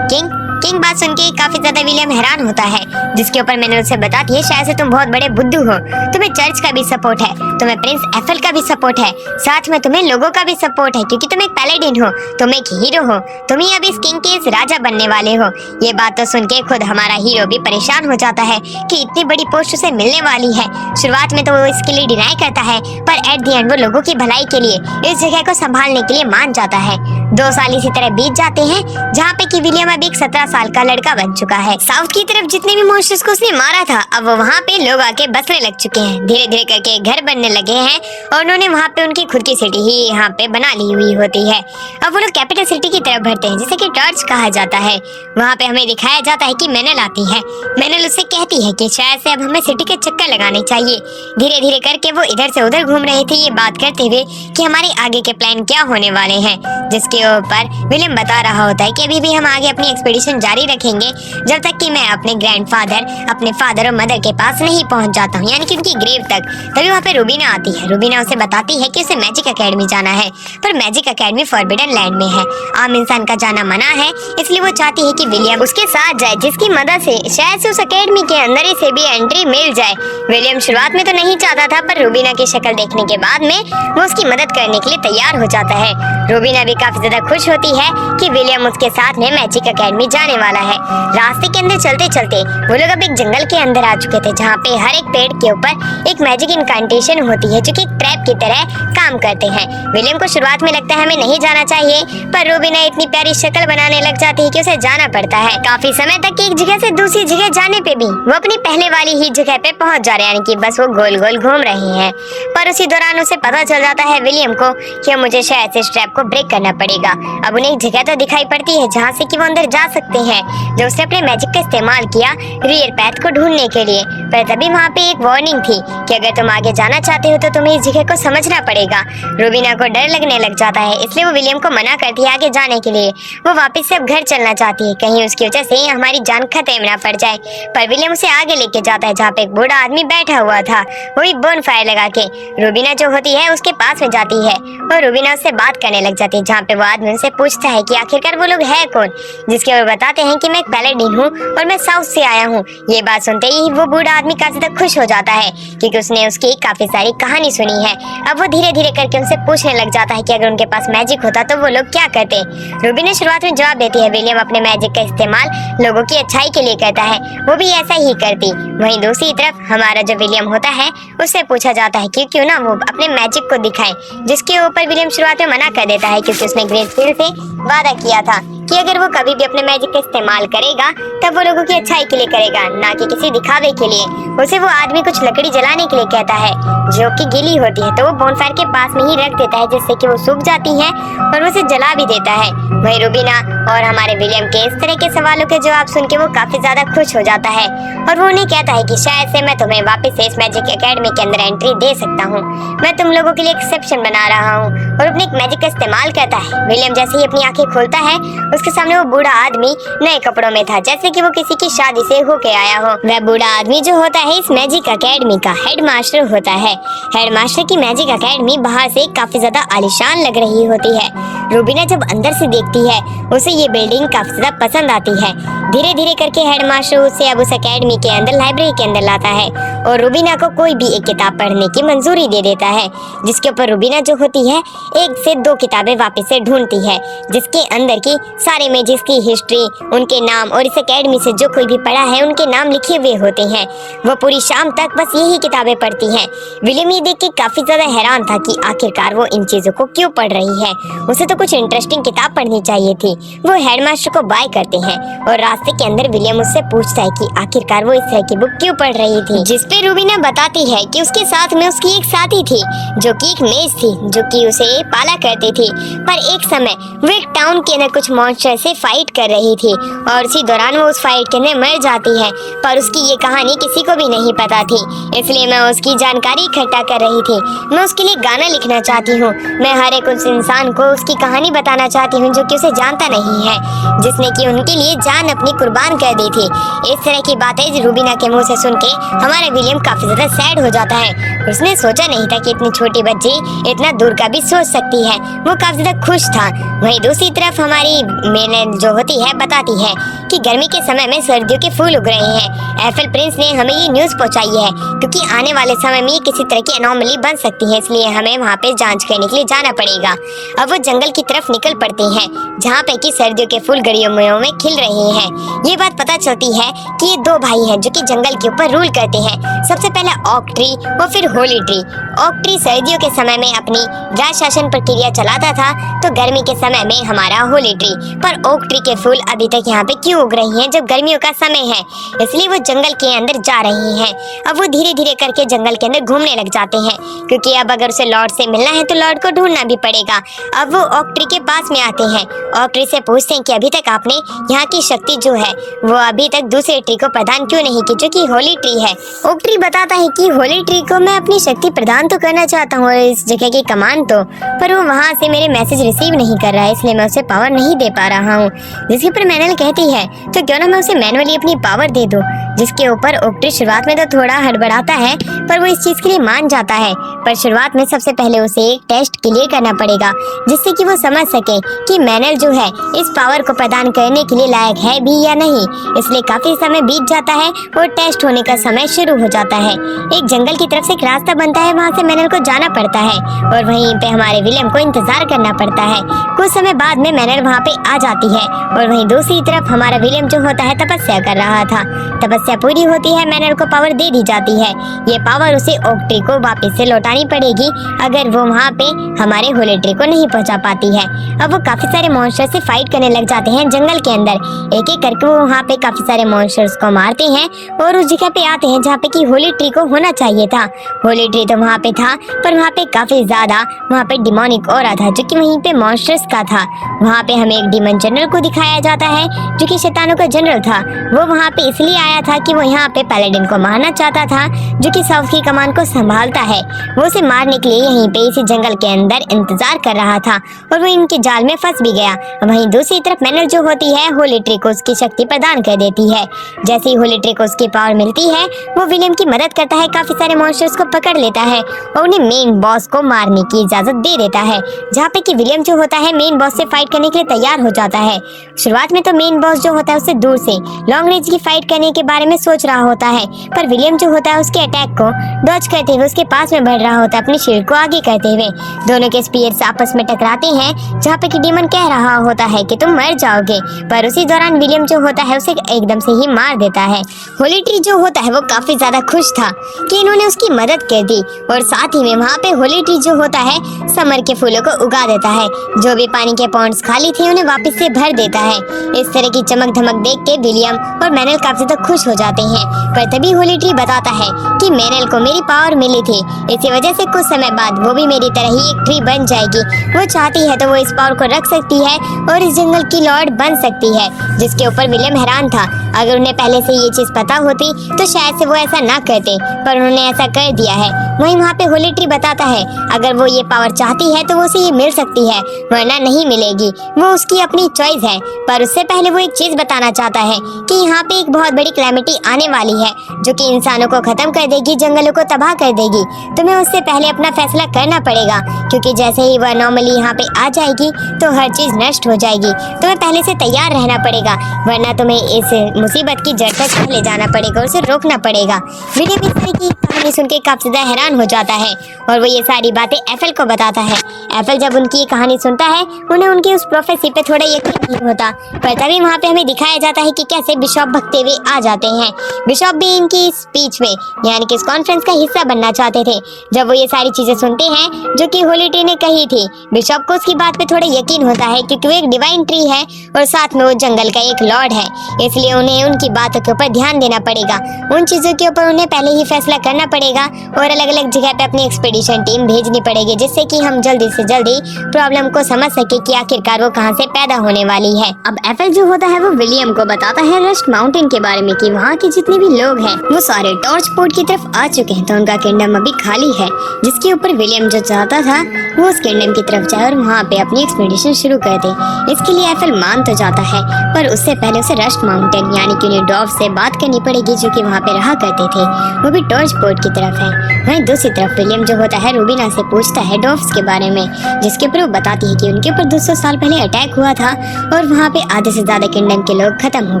किंग बात सुन के काफी ज्यादा विलियम हैरान होता है, जिसके ऊपर मैनल उसे बताती है, शायद से तुम बहुत बड़े बुद्धू हो, तुम्हें चर्च का भी सपोर्ट है, तुम्हें प्रिंस एफेल का भी सपोर्ट है, साथ में तुम्हें लोगों का भी सपोर्ट है, क्योंकि तुम एक पैलेडिन हो, तुम एक हीरो हो, तुम ही अब इस किंग के इस राजा बनने वाले हो। ये बात तो सुन के खुद हमारा हीरो भी परेशान हो जाता है कि इतनी बड़ी पोस्ट उसे मिलने वाली है। शुरुआत में तो वो इसके लिए डिनाई करता है, पर एट द एंड वो लोगों की भलाई के लिए इस जगह को संभालने के लिए मान जाता है। 2 साल इसी तरह बीत जाते हैं, जहाँ पे कि विलियम अब एक 17 साल का लड़का बन चुका है। साउथ की तरफ जितने भी मॉन्स्टर्स को उसने मारा था, अब वो वहाँ पे लोग आके बसने लग चुके हैं। धीरे धीरे करके घर बनने लगे हैं और उन्होंने वहाँ पे उनकी खुद की सिटी ही यहाँ पे बना ली हुई होती है। अब वो लोग कैपिटल सिटी की तरफ बढ़ते हैं, जिसे कि टॉर्च कहा जाता है। वहाँ पे हमें दिखाया जाता है कि मैनल आती है। मैनल उससे कहती है कि शायद से अब हमें सिटी के चक्कर लगाने चाहिए। धीरे धीरे करके वो इधर से उधर घूम रहे थे, ये बात करते हुए कि हमारे आगे के प्लान क्या होने वाले हैं, जिसके ऊपर विलियम बता रहा होता है कि अभी भी हम आगे अपनी एक्सपीडिशन जारी रखेंगे जब तक कि मैं अपने ग्रैंडफादर, अपने फादर और मदर के पास नहीं पहुंच जाता हूँ, यानी कि उनकी ग्रेव तक। तभी वहाँ पे रूबीना आती है। रूबीना उसे बताती है कि उसे मैजिक एकेडमी जाना है, पर मैजिक एकेडमी फॉरबिडन लैंड में है, आम इंसान का जाना मना है। इसलिए वो चाहती है कि विलियम उसके साथ जाए, जिसकी मदद से शायद से उस एकेडमी के अंदर से भी एंट्री मिल जाए। विलियम शुरुआत में तो नहीं चाहता था, पर रूबीना की शक्ल देखने के बाद में वो उसकी मदद करने के लिए तैयार हो जाता है। रूबीना भी काफी ज्यादा खुश होती है कि विलियम उसके साथ में मैजिक एकेडमी जाने वाला है। रास्ते के अंदर चलते चलते वो लोग अब एक जंगल के अंदर आ चुके थे, जहाँ पे हर एक पेड़ के ऊपर एक मैजिक इनकांटेशन होती है, जो कि एक ट्रैप की तरह काम करते हैं। विलियम को शुरुआत में लगता है हमें नहीं जाना चाहिए, पर रूबीना इतनी प्यारी शक्ल बनाने लग जाती है कि उसे जाना पड़ता है। काफी समय तक एक जगह से दूसरी जगह जाने पे भी वो अपनी पहले वाली ही जगह पे पहुंच जा रहे हैं, यानी कि बस वो गोल गोल घूम रहे हैं। पर उसी दौरान उसे पता चल जाता है विलियम को कि मुझे शायद से इस ट्रैप को ब्रेक करना पड़ेगा। अब उन्हें एक जगह तो दिखाई पड़ती है जहाँ से कि वो अंदर जा सकते हैं, जो उसने अपने मैजिक का इस्तेमाल किया रियल पैथ को ढूंढने के लिए। पर तभी वहाँ पे एक वार्निंग थी कि अगर तुम आगे जाना चाहते हो तो तुम्हें इस जगह को समझना पड़ेगा। रूबीना को डर लगने लग जाता है, इसलिए वो विलियम को मना करती है आगे जाने के लिए। वो वापस से अब घर चलना चाहती है, कहीं उसकी वजह से हमारी जान खतरे में न पड़ जाए। पर विलियम उसे आगे लेके जाता है, जहाँ पे एक बूढ़ा आदमी बैठा हुआ था, वो भी बोन फायर लगा के। रूबीना जो होती है उसके पास में जाती है और रूबीना उससे बात करने लग जाती है, जहाँ पे वो आदमी उनसे पूछता है कि आखिरकार वो लोग है कौन, जिसके वो बताते हैं कि मैं एक पैलेडिन हूँ और मैं साउथ से आया हूँ। ये बात सुनते ही वो बूढ़ा आदमी काफी ज्यादा खुश हो जाता है, क्योंकि उसने उसकी काफी सारी कहानी सुनी है। अब वो धीरे धीरे करके उनसे पूछने लग जाता है कि अगर उनके पास मैजिक होता तो वो लोग क्या करते। रूबी ने शुरुआत में जवाब देती है विलियम अपने मैजिक का इस्तेमाल लोगों की अच्छाई के लिए करता है, वो भी ऐसा ही करती। वहीं दूसरी तरफ हमारा जो विलियम होता है उससे पूछा जाता है कि क्यों ना वो अपने मैजिक को दिखाए, जिसके ऊपर विलियम शुरुआत में मना कर देता है, क्योंकि उसने ग्रेट फील्ड से वादा किया था कि अगर वो कभी भी अपने मैजिक का इस्तेमाल करेगा तब वो लोगों की अच्छाई के लिए करेगा, ना कि किसी दिखावे के लिए। उसे वो आदमी कुछ लकड़ी जलाने के लिए कहता है जो कि गीली होती है, तो वो बोनफायर के पास में ही रख देता है, जिससे कि वो सूख जाती है और वो उसे जला भी देता है। वहीं रूबीना और हमारे विलियम के इस तरह के सवालों के जवाब सुन के वो काफी ज्यादा खुश हो जाता है और वो उन्हें कहता है कि शायद से मैं तुम्हें वापस से इस मैजिक एकेडमी के अंदर एंट्री दे सकता हूँ। मैं तुम लोगों के लिए एक्सेप्शन बना रहा हूँ और अपने एक मैजिक का इस्तेमाल करता है। विलियम जैसे ही अपनी आंखें खोलता है उसके सामने वो बूढ़ा आदमी नए कपड़ों में था, जैसे कि वो किसी की शादी से होके आया हो। वह बूढ़ा आदमी जो होता है इस मैजिक एकेडमी का हेडमास्टर होता है। हेडमास्टर की मैजिक एकेडमी बाहर से काफी ज्यादा आलीशान लग रही होती है। रूबीना जब अंदर से देखती है उसे ये बिल्डिंग काफी ज्यादा पसंद आती है। धीरे धीरे करके हेडमास्टर उसे अब उस एकेडमी के अंदर लाइब्रेरी के अंदर लाता है और रूबीना को कोई भी एक किताब पढ़ने की मंजूरी दे देता है, जिसके ऊपर रूबीना जो होती है 1 से 2 किताबें वापस से ढूंढती है, जिसके अंदर की सारे मैजिक की हिस्ट्री, उनके नाम और इस एकेडमी से जो कोई भी पढ़ा है उनके नाम लिखे हुए होते हैं। वो पूरी शाम तक बस यही किताबें पढ़ती है। विलियम ये देख के काफी ज्यादा हैरान था कि आखिरकार वो इन चीजों को क्यों पढ़ रही है। उसे तो कुछ इंटरेस्टिंग किताब पढ़नी चाहिए थी। वो हेडमास्टर को बाय करते हैं और रास्ते के अंदर विलियम उससे पूछता है कि आखिरकार वो इस तरह की बुक क्यों पढ़ रही थी, जिसपे रूबीना बताती है कि उसके साथ में उसकी एक साथी थी जो कि एक मेज थी जो कि उसे पाला करती थी, पर एक समय वो एक टाउन के अंदर कुछ मॉन्स्टर से फाइट कर रही थी और इसी दौरान वो उस फाइट के अंदर मर जाती है, पर उसकी ये कहानी किसी को भी नहीं पता थी। इसलिए मैं उसकी जानकारी इकट्ठा कर रही थी। मैं उसके लिए गाना लिखना चाहती हूँ। मैं हर एक उस इंसान को उसकी कहानी बताना चाहती हूँ जो कि उसे जानता नहीं है, जिसने कि उनके लिए जान अपनी कुर्बान कर दी थी। इस तरह की बातें रूबीना के मुंह से सुन के हमारा विलियम काफी ज्यादा सैड हो जाता है। उसने सोचा नहीं था कि इतनी छोटी बच्ची इतना दूर का भी सोच सकती है। वो काफी ज्यादा खुश था। वहीं दूसरी तरफ हमारी मेलन जो होती है बताती है कि गर्मी के समय में सर्दियों के फूल उग रहे हैं। एफएल प्रिंस ने हमें ये न्यूज पहुंचाई है क्योंकि आने वाले समय में किसी तरह की एनोमली बन सकती है, इसलिए हमें वहाँ पे जांच करने के लिए जाना पड़ेगा। अब वो जंगल की तरफ निकल पड़ते हैं जहाँ पे कि सर्दियों के फूल गर्मियों में खिल रहे हैं। ये बात पता चलती है कि ये 2 भाई हैं जो कि जंगल के ऊपर रूल करते हैं। सबसे पहले ऑक ट्री और फिर होली ट्री। ऑक ट्री सर्दियों के समय में अपनी राज शासन प्रक्रिया चलाता था, तो गर्मी के समय में हमारा होली ट्री। पर ओक ट्री के फूल अभी तक यहाँ पे क्यों उग रही हैं जब गर्मियों का समय है? इसलिए वो जंगल के अंदर जा रही हैं। अब वो धीरे धीरे करके जंगल के अंदर घूमने लग जाते हैं क्योंकि अब अगर उसे लॉर्ड से मिलना है तो लॉर्ड को ढूंढना भी पड़ेगा। अब वो ओक ट्री के पास में आते हैं। ओक ट्री से पूछते हैं कि अभी तक आपने यहाँ की शक्ति जो है वो अभी तक दूसरे ट्री को प्रदान क्यों नहीं की जो कि होली ट्री है। ओक ट्री बताता है कि होली ट्री को मैं अपनी शक्ति प्रदान तो करना चाहता हूँ इस जगह की कमान तो, पर वो वहाँ से मेरे मैसेज रिसीव नहीं कर रहा है, इसलिए मैं उसे पावर नहीं दे पा रहा हूँ। जिसके ऊपर मैनल कहती है तो क्यों ना मैं उसे मैनुअली अपनी पावर दे दूँ। जिसके ऊपर ओक ट्री शुरुआत में तो थोड़ा हड़बड़ाता है पर वो इस चीज के लिए मान जाता है, पर शुरुआत में सबसे पहले उसे एक टेस्ट क्लियर करना पड़ेगा जिससे कि वो समझ सके कि मैनल जो है इस पावर को प्रदान करने के लिए लायक है भी या नहीं। इसलिए काफी समय बीत जाता है और टेस्ट होने का समय शुरू हो जाता है। एक जंगल की तरफ से एक रास्ता बनता है, वहाँ से मैनल को जाना पड़ता है और वहीं पे हमारे विलियम को इंतजार करना पड़ता है। कुछ समय बाद में मैनल वहाँ पे आ जाती है और वहीं दूसरी तरफ हमारा विलियम जो होता है तपस्या कर रहा था। तपस्या पूरी होती है, मैनल को पावर दे दी जाती है। ये पावर उसे ओक ट्री को वापस से लौटानी पड़ेगी अगर वो वहाँ पे हमारे होली ट्री को नहीं पहुँचा पाती है। अब वो काफी सारे मॉन्स्टर से फाइट करने लग जाते हैं जंगल के अंदर। एक एक करके वो वहाँ पे काफी सारे मॉन्स्टर्स को मारते हैं और उस जगह पे आते हैं जहाँ पे कि होली ट्री को होना चाहिए था। होली ट्री तो वहाँ पे था पर वहाँ पे काफी ज्यादा वहाँ पे डिमोनिक ऑरा था जो कि वहीं पे मॉन्स्टर्स का था। वहाँ पे हमें एक डीमन जनरल को दिखाया जाता है जो कि शैतानों का जनरल था। वो वहाँ पे इसलिए आया था कि वो यहाँ पे पैलेडिन को मारना चाहता था जो कि साउथ की कमान को संभालता है। वो उसे मारने के लिए यहीं पे इसी जंगल के अंदर इंतजार कर रहा था और वो इनके जाल में फंस भी गया। वहीं दूसरी तरफ मैनल जो होती है होली ट्री को उसकी शक्ति प्रदान कर देती है। जैसे ही होली ट्री को उसकी पावर मिलती है वो विलियम की मदद करता है, काफी सारे मॉन्स्टर्स को पकड़ लेता है और उन्हें मेन बॉस को मारने की इजाजत दे देता है, जहाँ पे कि विलियम जो होता है मेन बॉस से फाइट करने के लिए तैयार हो जाता है। शुरुआत में तो मेन बॉस जो होता है उससे दूर से लॉन्ग रेंज की फाइट करने के बारे में सोच रहा होता है, पर विलियम जो होता है उसके अटैक को डॉज करते हुए उसके पास में बढ़ रहा होता है अपनी शील्ड को आगे करते हुए। दोनों के स्पीयर्स आपस में टकराते हैं जहाँ पे कि डीमन कह रहा होता है कि तुम मर जाओगे, पर उसी दौरान विलियम जो होता है उसे एकदम से ही मार देता है। होली ट्री जो होता है वो काफी ज्यादा ज्यादा खुश था कि इन्होंने उसकी मदद कर दी और साथ ही में वहाँ पे होली ट्री जो होता है समर के फूलों को उगा देता है। जो भी पानी के पॉन्ड्स खाली थे उन्हें वापस से भर देता है। इस तरह की चमक धमक देख के विलियम और मैनल काफी ज्यादा खुश हो जाते हैं। पर तभी होली ट्री बताता है कि मैनल को मेरी पावर मिली थी, इसी वजह से कुछ समय बाद वो भी मेरी तरह ही एक ट्री बन जाएगी। वो चाहती है तो वो इस पावर को रख सकती है और इस जंगल की लॉर्ड बन सकती है। जिसके ऊपर विलियम हैरान था। अगर उन्हें पहले से ये चीज पता होती तो शायद से वो ऐसा ना करते, पर उन्होंने ऐसा कर दिया है। वहीं वहाँ पे होली ट्री बताता है अगर वो ये पावर चाहती है तो वो उसे ये मिल सकती है, वरना नहीं मिलेगी। वो उसकी अपनी चॉइस है। पर उससे पहले वो एक चीज बताना चाहता है कि यहाँ पे एक बहुत बड़ी कैलेमिटी आने वाली है जो कि इंसानों को खत्म कर देगी, जंगलों को तबाह कर देगी। तुम्हें उससे पहले अपना फैसला करना पड़ेगा, क्योंकि जैसे ही वह नॉर्मली यहाँ पे आ जाएगी तो हर चीज नष्ट हो जाएगी। तुम्हें पहले से तैयार रहना पड़ेगा, वरना तुम्हें इस मुसीबत की जड़ तक ले जाना पड़ेगा, उसे रोकना पड़ेगा। विलियम इस तरह की कहानी सुन के काफी ज्यादा हैरान हो जाता है और वो ये सारी बातें एफएल को बताता है। एफएल जब उनकी ये कहानी सुनता है उन्हें उनकी उस प्रोफेसी पे थोड़ा यकीन नहीं होता, पर तभी वहाँ पे हमें दिखाया जाता है कि कैसे बिशप भगते हुए आ जाते हैं। बिशप भी इनकी स्पीच में यानी कि इस कॉन्फ्रेंस का हिस्सा बनना चाहते थे। जब वो ये सारी चीजें सुनते हैं जो कि होली ट्री ने कही थी, बिशप को उसकी बात पे थोड़ा यकीन होता है, क्योंकि वो एक डिवाइन ट्री है और साथ में वो जंगल का एक लॉर्ड है। इसलिए उन्हें उनकी बातों के ऊपर ध्यान देना पड़ेगा, उन चीजों के ऊपर उन्हें पहले ही फैसला करना पड़ेगा और अलग अलग जगह पे अपनी एक्सपीडिशन टीम भेजनी पड़ेगी, जिससे कि हम जल्दी से जल्दी प्रॉब्लम को समझ सके कि आखिरकार वो कहाँ से पैदा होने वाली है। अब एफएल जो होता है वो विलियम को बताता है रस्ट माउंटेन के बारे में कि वहाँ के जितने भी लोग हैं वो सारे टॉर्च पोर्ट की तरफ आ चुके हैं, तो उनका किंगडम अभी खाली है। जिसके ऊपर विलियम जो चाहता था वो उस किंगडम की तरफ जाए और वहाँ पे अपनी एक्सपीडिशन शुरू कर दे। इसके लिए एफएल मान तो जाता है, पर उससे पहले उसे रस्ट माउंटेन यानी कि उन्हें डॉर्फ से बात करनी पड़ेगी जो कि वहाँ पे रहा करते थे, वो भी टॉर्च पोर्ट की तरफ है। वहीं दूसरी तरफ विलियम जो होता है रूबीना से पूछता है डॉर्फ्स के बारे में, जिसके ऊपर वो बताती है कि उनके ऊपर 200 साल पहले अटैक हुआ था और वहाँ पे आधे से ज्यादा किंगडम के लोग खत्म हो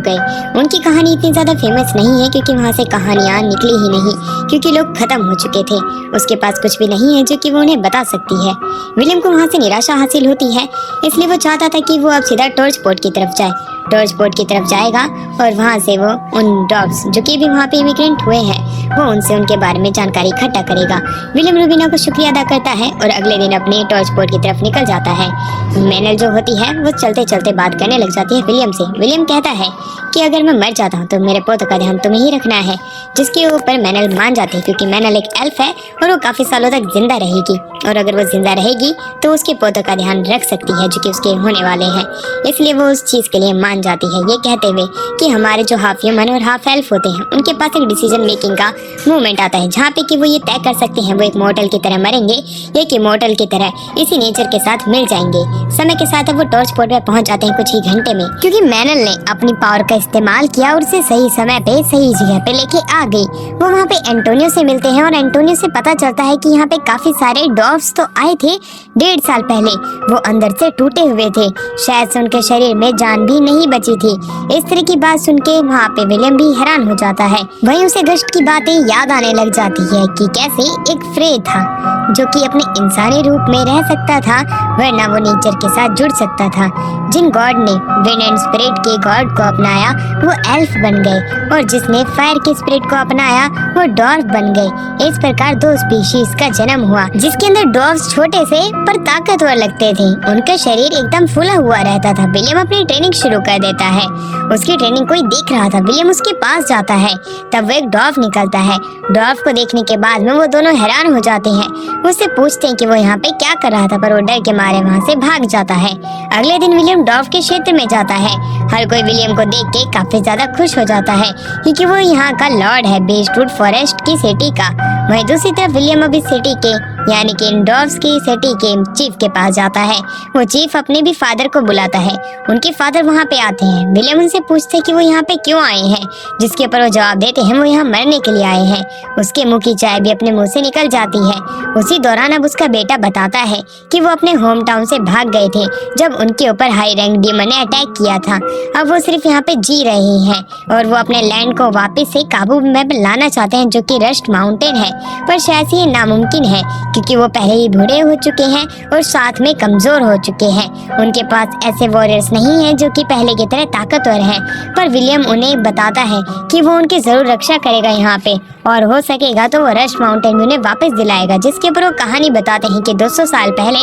गए। उनकी कहानी इतनी ज्यादा फेमस नहीं है क्योंकि वहाँ से कहानियाँ निकली ही नहीं, क्योंकि लोग खत्म हो चुके थे। उसके पास कुछ भी नहीं है जो कि वो उन्हें बता सकती है। विलियम को वहाँ से निराशा हासिल होती है, इसलिए वो चाहता था कि वो अब सीधा टॉर्च पोर्ट की तरफ जाए। टॉर्च पोर्ट की तरफ जाएगा और वहाँ से वो उन डॉग्स जो कि भी वहाँ पे इमिग्रेंट हुए हैं वो उनसे उनके बारे में जानकारी इकट्ठा करेगा। विलियम रूबीना को शुक्रिया अदा करता है और अगले दिन अपने टॉर्च पोर्ट की तरफ निकल जाता है। मैनल जो होती है वो चलते चलते बात करने लग जाती है विलियम से। विलियम कहता है कि अगर मैं मर जाता हूँ तो मेरे पोतों का ध्यान तुम्हें ही रखना है, जिसके ऊपर मैनल मान जाती है क्योंकि मैनल एक एल्फ है और वो काफी सालों तक जिंदा रहेगी, और अगर वो जिंदा रहेगी तो उसके पोतों का ध्यान रख सकती है जो कि उसके होने वाले हैं। इसलिए वो उस चीज के लिए मान जाती है, ये कहते हुए कि हमारे जो हाफ ह्यूमन और हाफ एल्फ होते हैं उनके पास एक डिसीजन मेकिंग का मूवमेंट आता है, जहाँ पे कि वो ये तय कर सकते हैं वो एक मॉर्टल की तरह मरेंगे या कि मॉर्टल की तरह इसी नेचर के साथ मिल जाएंगे। समय के साथ अब वो टॉर्च पोर्ट पे पहुंच जाते हैं कुछ ही घंटे में, क्योंकि मैनल ने अपनी पावर का इस्तेमाल किया और उसे सही समय पे सही जगह पे लेके आ गई। वो वहाँ पे एंटोनियो से मिलते हैं और एंटोनियो से पता चलता है कि यहाँ पे काफी सारे डॉग्स तो आए थे 1.5 साल पहले, वो अंदर से टूटे हुए थे, शायद से उनके शरीर में जान भी नहीं बची थी। इस तरह की बात सुन के वहाँ पे विलियम भी हैरान हो जाता है। वहीं उसे गश्त की बातें याद आने लग जाती है कि कैसे एक फ्रे था जो कि अपने इंसानी रूप में रह सकता था, वरना वो नेचर के साथ जुड़ सकता था। जिन गॉड ने विंड एंड स्पिरिट के गॉड को अपनाया वो एल्फ बन गए, और जिसने फायर के स्पिरिट को अपनाया वो डॉर्फ बन गए। इस प्रकार 2 स्पीशीज का जन्म हुआ, जिसके अंदर डॉर्फ्स छोटे से पर ताकतवर लगते थे। उनका शरीर एकदम फूला हुआ रहता था। विलियम अपनी ट्रेनिंग शुरू कर देता है। उसकी ट्रेनिंग कोई देख रहा था। विलियम उसके पास जाता है, तब वो एक डॉर्फ निकलता है। डॉर्फ को देखने के बाद में वो दोनों हैरान हो जाते हैं। उससे पूछते हैं कि वो यहाँ पे क्या कर रहा था, पर वो डर के मारे वहाँ से भाग जाता है। अगले दिन विलियम डॉर्फ के क्षेत्र में जाता है। हर कोई विलियम को देख के काफी ज्यादा खुश हो जाता है क्योंकि वो यहाँ का लॉर्ड है बेस्टवुड फॉरेस्ट की सिटी का। वहीं दूसरी तरफ विलियम अभी सिटी के यानी कि इन डॉर्फ्स की सिटी के चीफ के पास जाता है। वो चीफ अपने भी फादर को बुलाता है। उनके फादर वहाँ पे आते हैं। विलियम उनसे पूछते हैं कि वो यहाँ पे क्यों आए हैं, जिसके ऊपर वो जवाब देते हैं वो यहाँ मरने के लिए आए हैं। उसके मुंह की चाय भी अपने मुंह से निकल जाती है। उसी दौरान अब उसका बेटा बताता है कि वो अपने होम टाउन से भाग गए थे जब उनके ऊपर हाई रैंक डीमन ने अटैक किया था। अब वो सिर्फ यहाँ पे जी रहे हैं और वो अपने लैंड को वापस से काबू में लाना चाहते हैं, जो कि रस्ट माउंटेन है, पर शायद ये नामुमकिन है क्योंकि वो पहले ही बूढ़े हो चुके हैं और साथ में कमजोर हो चुके हैं। उनके पास ऐसे वॉरियर्स नहीं हैं जो कि पहले की तरह ताकतवर हैं। पर विलियम उन्हें बताता है कि वो उनकी जरूर रक्षा करेगा यहाँ पे, और हो सकेगा तो वो रश माउंटेन भी उन्हें वापस दिलाएगा। जिसके ऊपर वो कहानी बताते हैं कि 200 साल पहले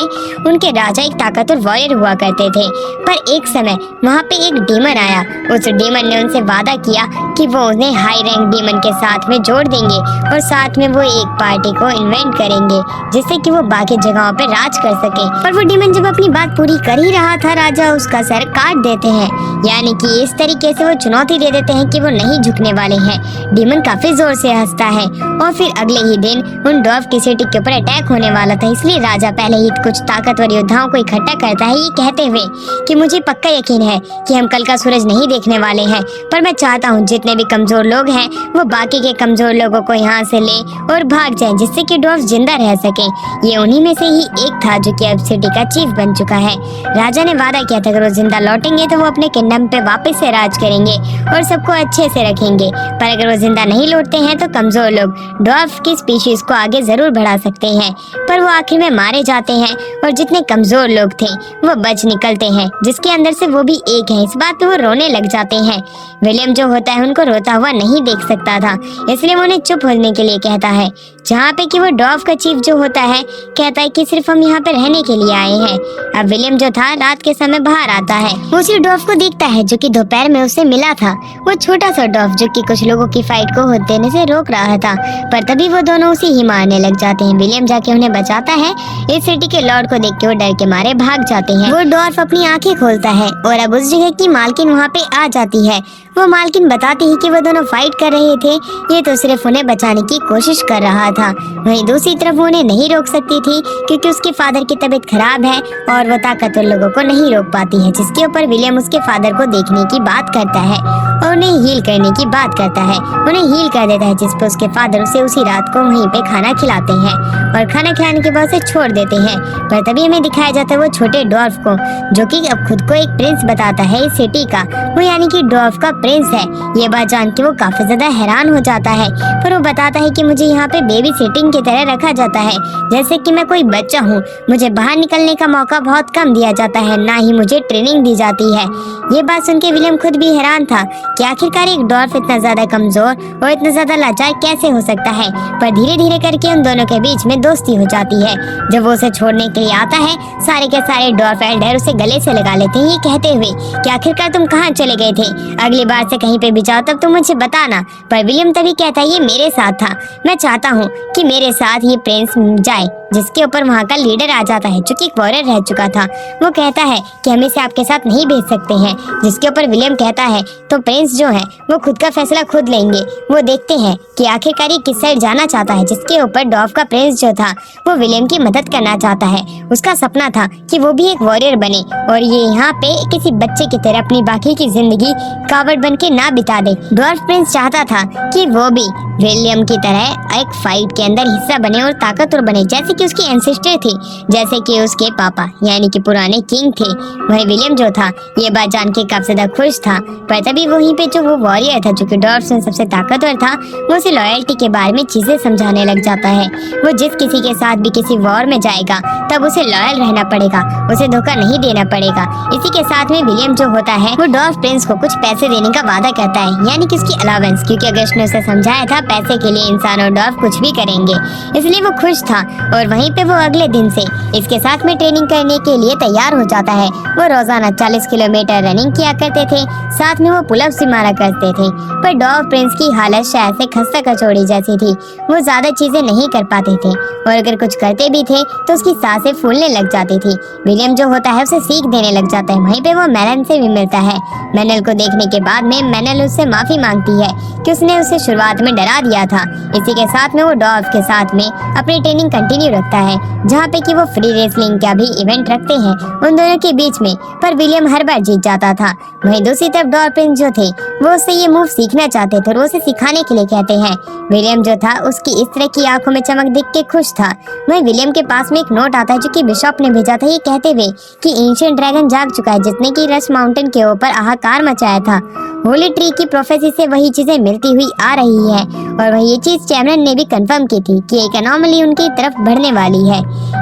उनके राजा एक ताकतवर वॉरियर हुआ करते थे। पर एक समय वहाँ पे एक डीमन आया। उस डीमन ने उनसे वादा किया कि वो उन्हें हाई रैंक डीमन के साथ में जोड़ देंगे और साथ में वो एक पार्टी को इन्वेंट करेंगे जिससे कि वो बाकी जगहों पे राज कर सके। पर वो डीमन जब अपनी बात पूरी कर ही रहा था, राजा उसका सर काट देते हैं। यानी कि इस तरीके से वो चुनौती दे देते हैं कि वो नहीं झुकने वाले हैं। डीमन काफी जोर से हंसता है और फिर अगले ही दिन उन डॉर्फ की सिटी के ऊपर अटैक होने वाला था। इसलिए राजा पहले ही कुछ ताकतवर योद्धाओं को इकट्ठा करता है, ये कहते हुए कि मुझे पक्का यकीन है कि हम कल का सूरज नहीं देखने वाले हैं, पर मैं चाहता हूँ जितने भी कमजोर लोग हैं वो बाकी के कमजोर लोगों को यहाँ से ले और भाग जाएं, जिससे कि डॉर्फ जिंदा रह सके। ये उन्हीं में से ही एक था जो कि अब सिटी का चीफ बन चुका है। राजा ने वादा किया था अगर वो जिंदा लौटेंगे तो वो अपने किंगडम पे वापस से राज करेंगे और सबको अच्छे से रखेंगे। पर अगर वो जिंदा नहीं लौटते हैं तो कमजोर लोग डॉर्फ की स्पीशीज को आगे जरूर बढ़ा सकते हैं। पर वो आखिर में मारे जाते हैं और जितने कमजोर लोग थे वो बच निकलते हैं, जिसके अंदर से वो भी एक है। इस बात पे वो रोने लग जाते हैं। विलियम जो होता है उनको रोता हुआ नहीं देख सकता था, इसलिए वो उन्हें चुप होने के लिए कहता है। जहाँ पे कि वो डॉर्फ का चीफ जो होता है कहता है कि सिर्फ हम यहाँ पे रहने के लिए आए हैं। अब विलियम जो था रात के समय बाहर आता है। वो उसी डॉर्फ को देखता है जो कि दोपहर में उससे मिला था। वो छोटा सा डॉर्फ जो कि कुछ लोगों की फाइट को होते देने से रोक रहा था, पर तभी वो दोनों उसे ही मारने लग जाते हैं। विलियम जाके उन्हें बचाता है। इस सिटी के लॉर्ड को देख के वो डर के मारे भाग जाते हैं। वो डॉर्फ अपनी आंखें खोलता है और अब उस जगह की मालकिन वहाँ पे आ जाती है। वो मालकिन बताती है कि वो दोनों फाइट कर रहे थे, ये तो सिर्फ उन्हें बचाने की कोशिश कर रहा था। वहीं दूसरी तरफ वो उन्हें नहीं रोक सकती थी क्योंकि उसके फादर की तबीयत खराब है और वो ताकतवर लोगों को नहीं रोक पाती है। जिसके ऊपर विलियम उसके फादर को देखने की बात करता है और उन्हें हील करने की बात करता है। उन्हें हील कर देता है, जिस पर उसके फादर उसे उसी रात को वहीं पे खाना खिलाते हैं और खाना खिलाने के बाद उसे छोड़ देते हैं। पर तभी हमें दिखाया जाता है वो छोटे डॉर्फ को, जो कि अब खुद को एक प्रिंस बताता है इस सिटी का। वो यानी कि डॉर्फ का प्रिंस है। ये बात जान के वो काफी ज्यादा हैरान हो जाता है। पर वो बताता है कि मुझे यहाँ पे बेबी सिटिंग की तरह रखा जाता है, जैसे कि मैं कोई बच्चा हूँ। मुझे बाहर निकलने का मौका बहुत कम दिया जाता है, ना ही मुझे ट्रेनिंग दी जाती है। ये बात सुन के विलियम खुद भी हैरान था कि आखिरकार एक डॉर्फ इतना ज्यादा कमजोर और इतना ज्यादा लाचार कैसे हो सकता है। पर धीरे धीरे करके उन दोनों के बीच में दोस्ती हो जाती है। जब वो उसे छोड़ने के लिए आता है, सारे के सारे डॉर्फ एल्डर उसे गले से लगा लेते हैं, ये कहते हुए कि आखिरकार तुम कहाँ चले गए थे, अगली बार से कहीं पे भी जाओ तब तुम मुझे बताना। पर विलियम तभी कहता है ये मेरे साथ था, मैं चाहता हूँ कि मेरे साथ ये प्रिंस जाए। जिसके ऊपर वहाँ का लीडर आ जाता है जो कि एक वॉरियर रह चुका था। वो कहता है कि हम इसे आपके साथ नहीं भेज सकते हैं। जिसके ऊपर विलियम कहता है तो प्रिंस जो है वो खुद का फैसला खुद लेंगे। वो देखते हैं कि आखिरकार ये किस साइड जाना चाहता है। जिसके ऊपर डॉर्फ का प्रिंस जो था वो विलियम की मदद करना चाहता है। उसका सपना था कि वो भी एक वॉरियर बने और ये यहाँ पे किसी बच्चे की तरह अपनी बाकी की जिंदगी कावड़ बन के ना बिता दे। डॉर्फ प्रिंस चाहता था कि वो भी विलियम की तरह एक फाइट के अंदर हिस्सा बने और ताकतवर बने, जैसे कि उसकी एंसेस्टर थी, जैसे कि उसके पापा यानी कि पुराने किंग थे। वही विलियम जो था ये बात जान के काफी ज्यादा खुश था। पर तभी वहीं पे जो वो वॉरियर था जो कि डॉर्फ में सबसे ताकतवर था, वो उसे लॉयल्टी के बारे में चीजें समझाने लग जाता है। वो जिस किसी के साथ भी किसी वॉर में जाएगा तब उसे लॉयल रहना पड़ेगा, उसे धोखा नहीं देना पड़ेगा। इसी के साथ में विलियम जो होता है वो डॉर्फ प्रिंस को कुछ पैसे देने का वादा करता है, यानी कि उसकी अलावेंस, क्योंकि अगस्त ने उसे समझाया था पैसे के लिए इंसान और डॉर्फ कुछ भी करेंगे। इसलिए वो खुश था और वहीं पे वो अगले दिन से इसके साथ में ट्रेनिंग करने के लिए तैयार हो जाता है। वो रोजाना 40 किलोमीटर रनिंग किया करते थे, साथ में वो पुलअप्स भी मारा करते थे। पर डॉर्फ प्रिंस की हालत शायद से खस्ता कचौड़ी जैसी थी। वो ज्यादा चीजें नहीं कर पाते थे और अगर कुछ करते भी थे तो उसकी सांसें फूलने लग जाती थी। विलियम जो होता है उसे सीख देने लग जाता है। वहीं पे वो मैनल से भी मिलता है। मैनल को देखने के बाद में मैनल उससे माफी मांगती है कि उसने उसे शुरुआत में डरा दिया था। इसी के साथ में वो डॉर्फ के साथ में अपनी ट्रेनिंग कंटिन्यू रखता है, जहाँ पे कि वो फ्री रेसलिंग का भी इवेंट रखते हैं उन दोनों के बीच में। पर विलियम हर बार जीत जाता था। वहीं दूसरी तरफ डॉर्फ प्रिंस जो थे वो उससे ये मूव सीखना चाहते थे और वो उसे सिखाने के लिए कहते हैं। विलियम जो था उसकी इस तरह की आंखों में चमक देख के खुश था। वहीं विलियम के पास में एक नोट आता है जो कि बिशप ने भेजा था, ये कहते हुए कि एंशिएंट ड्रैगन जाग चुका है जिसने की रश माउंटेन के ऊपर हाहाकार मचाया था होली ट्री की प्रोफेसी से वही चीजें मिलती हुई आ रही है और वही ये चीज कैमरन ने भी कंफर्म की थी कि एक एनोमली उनकी तरफ बढ़ने वाली है।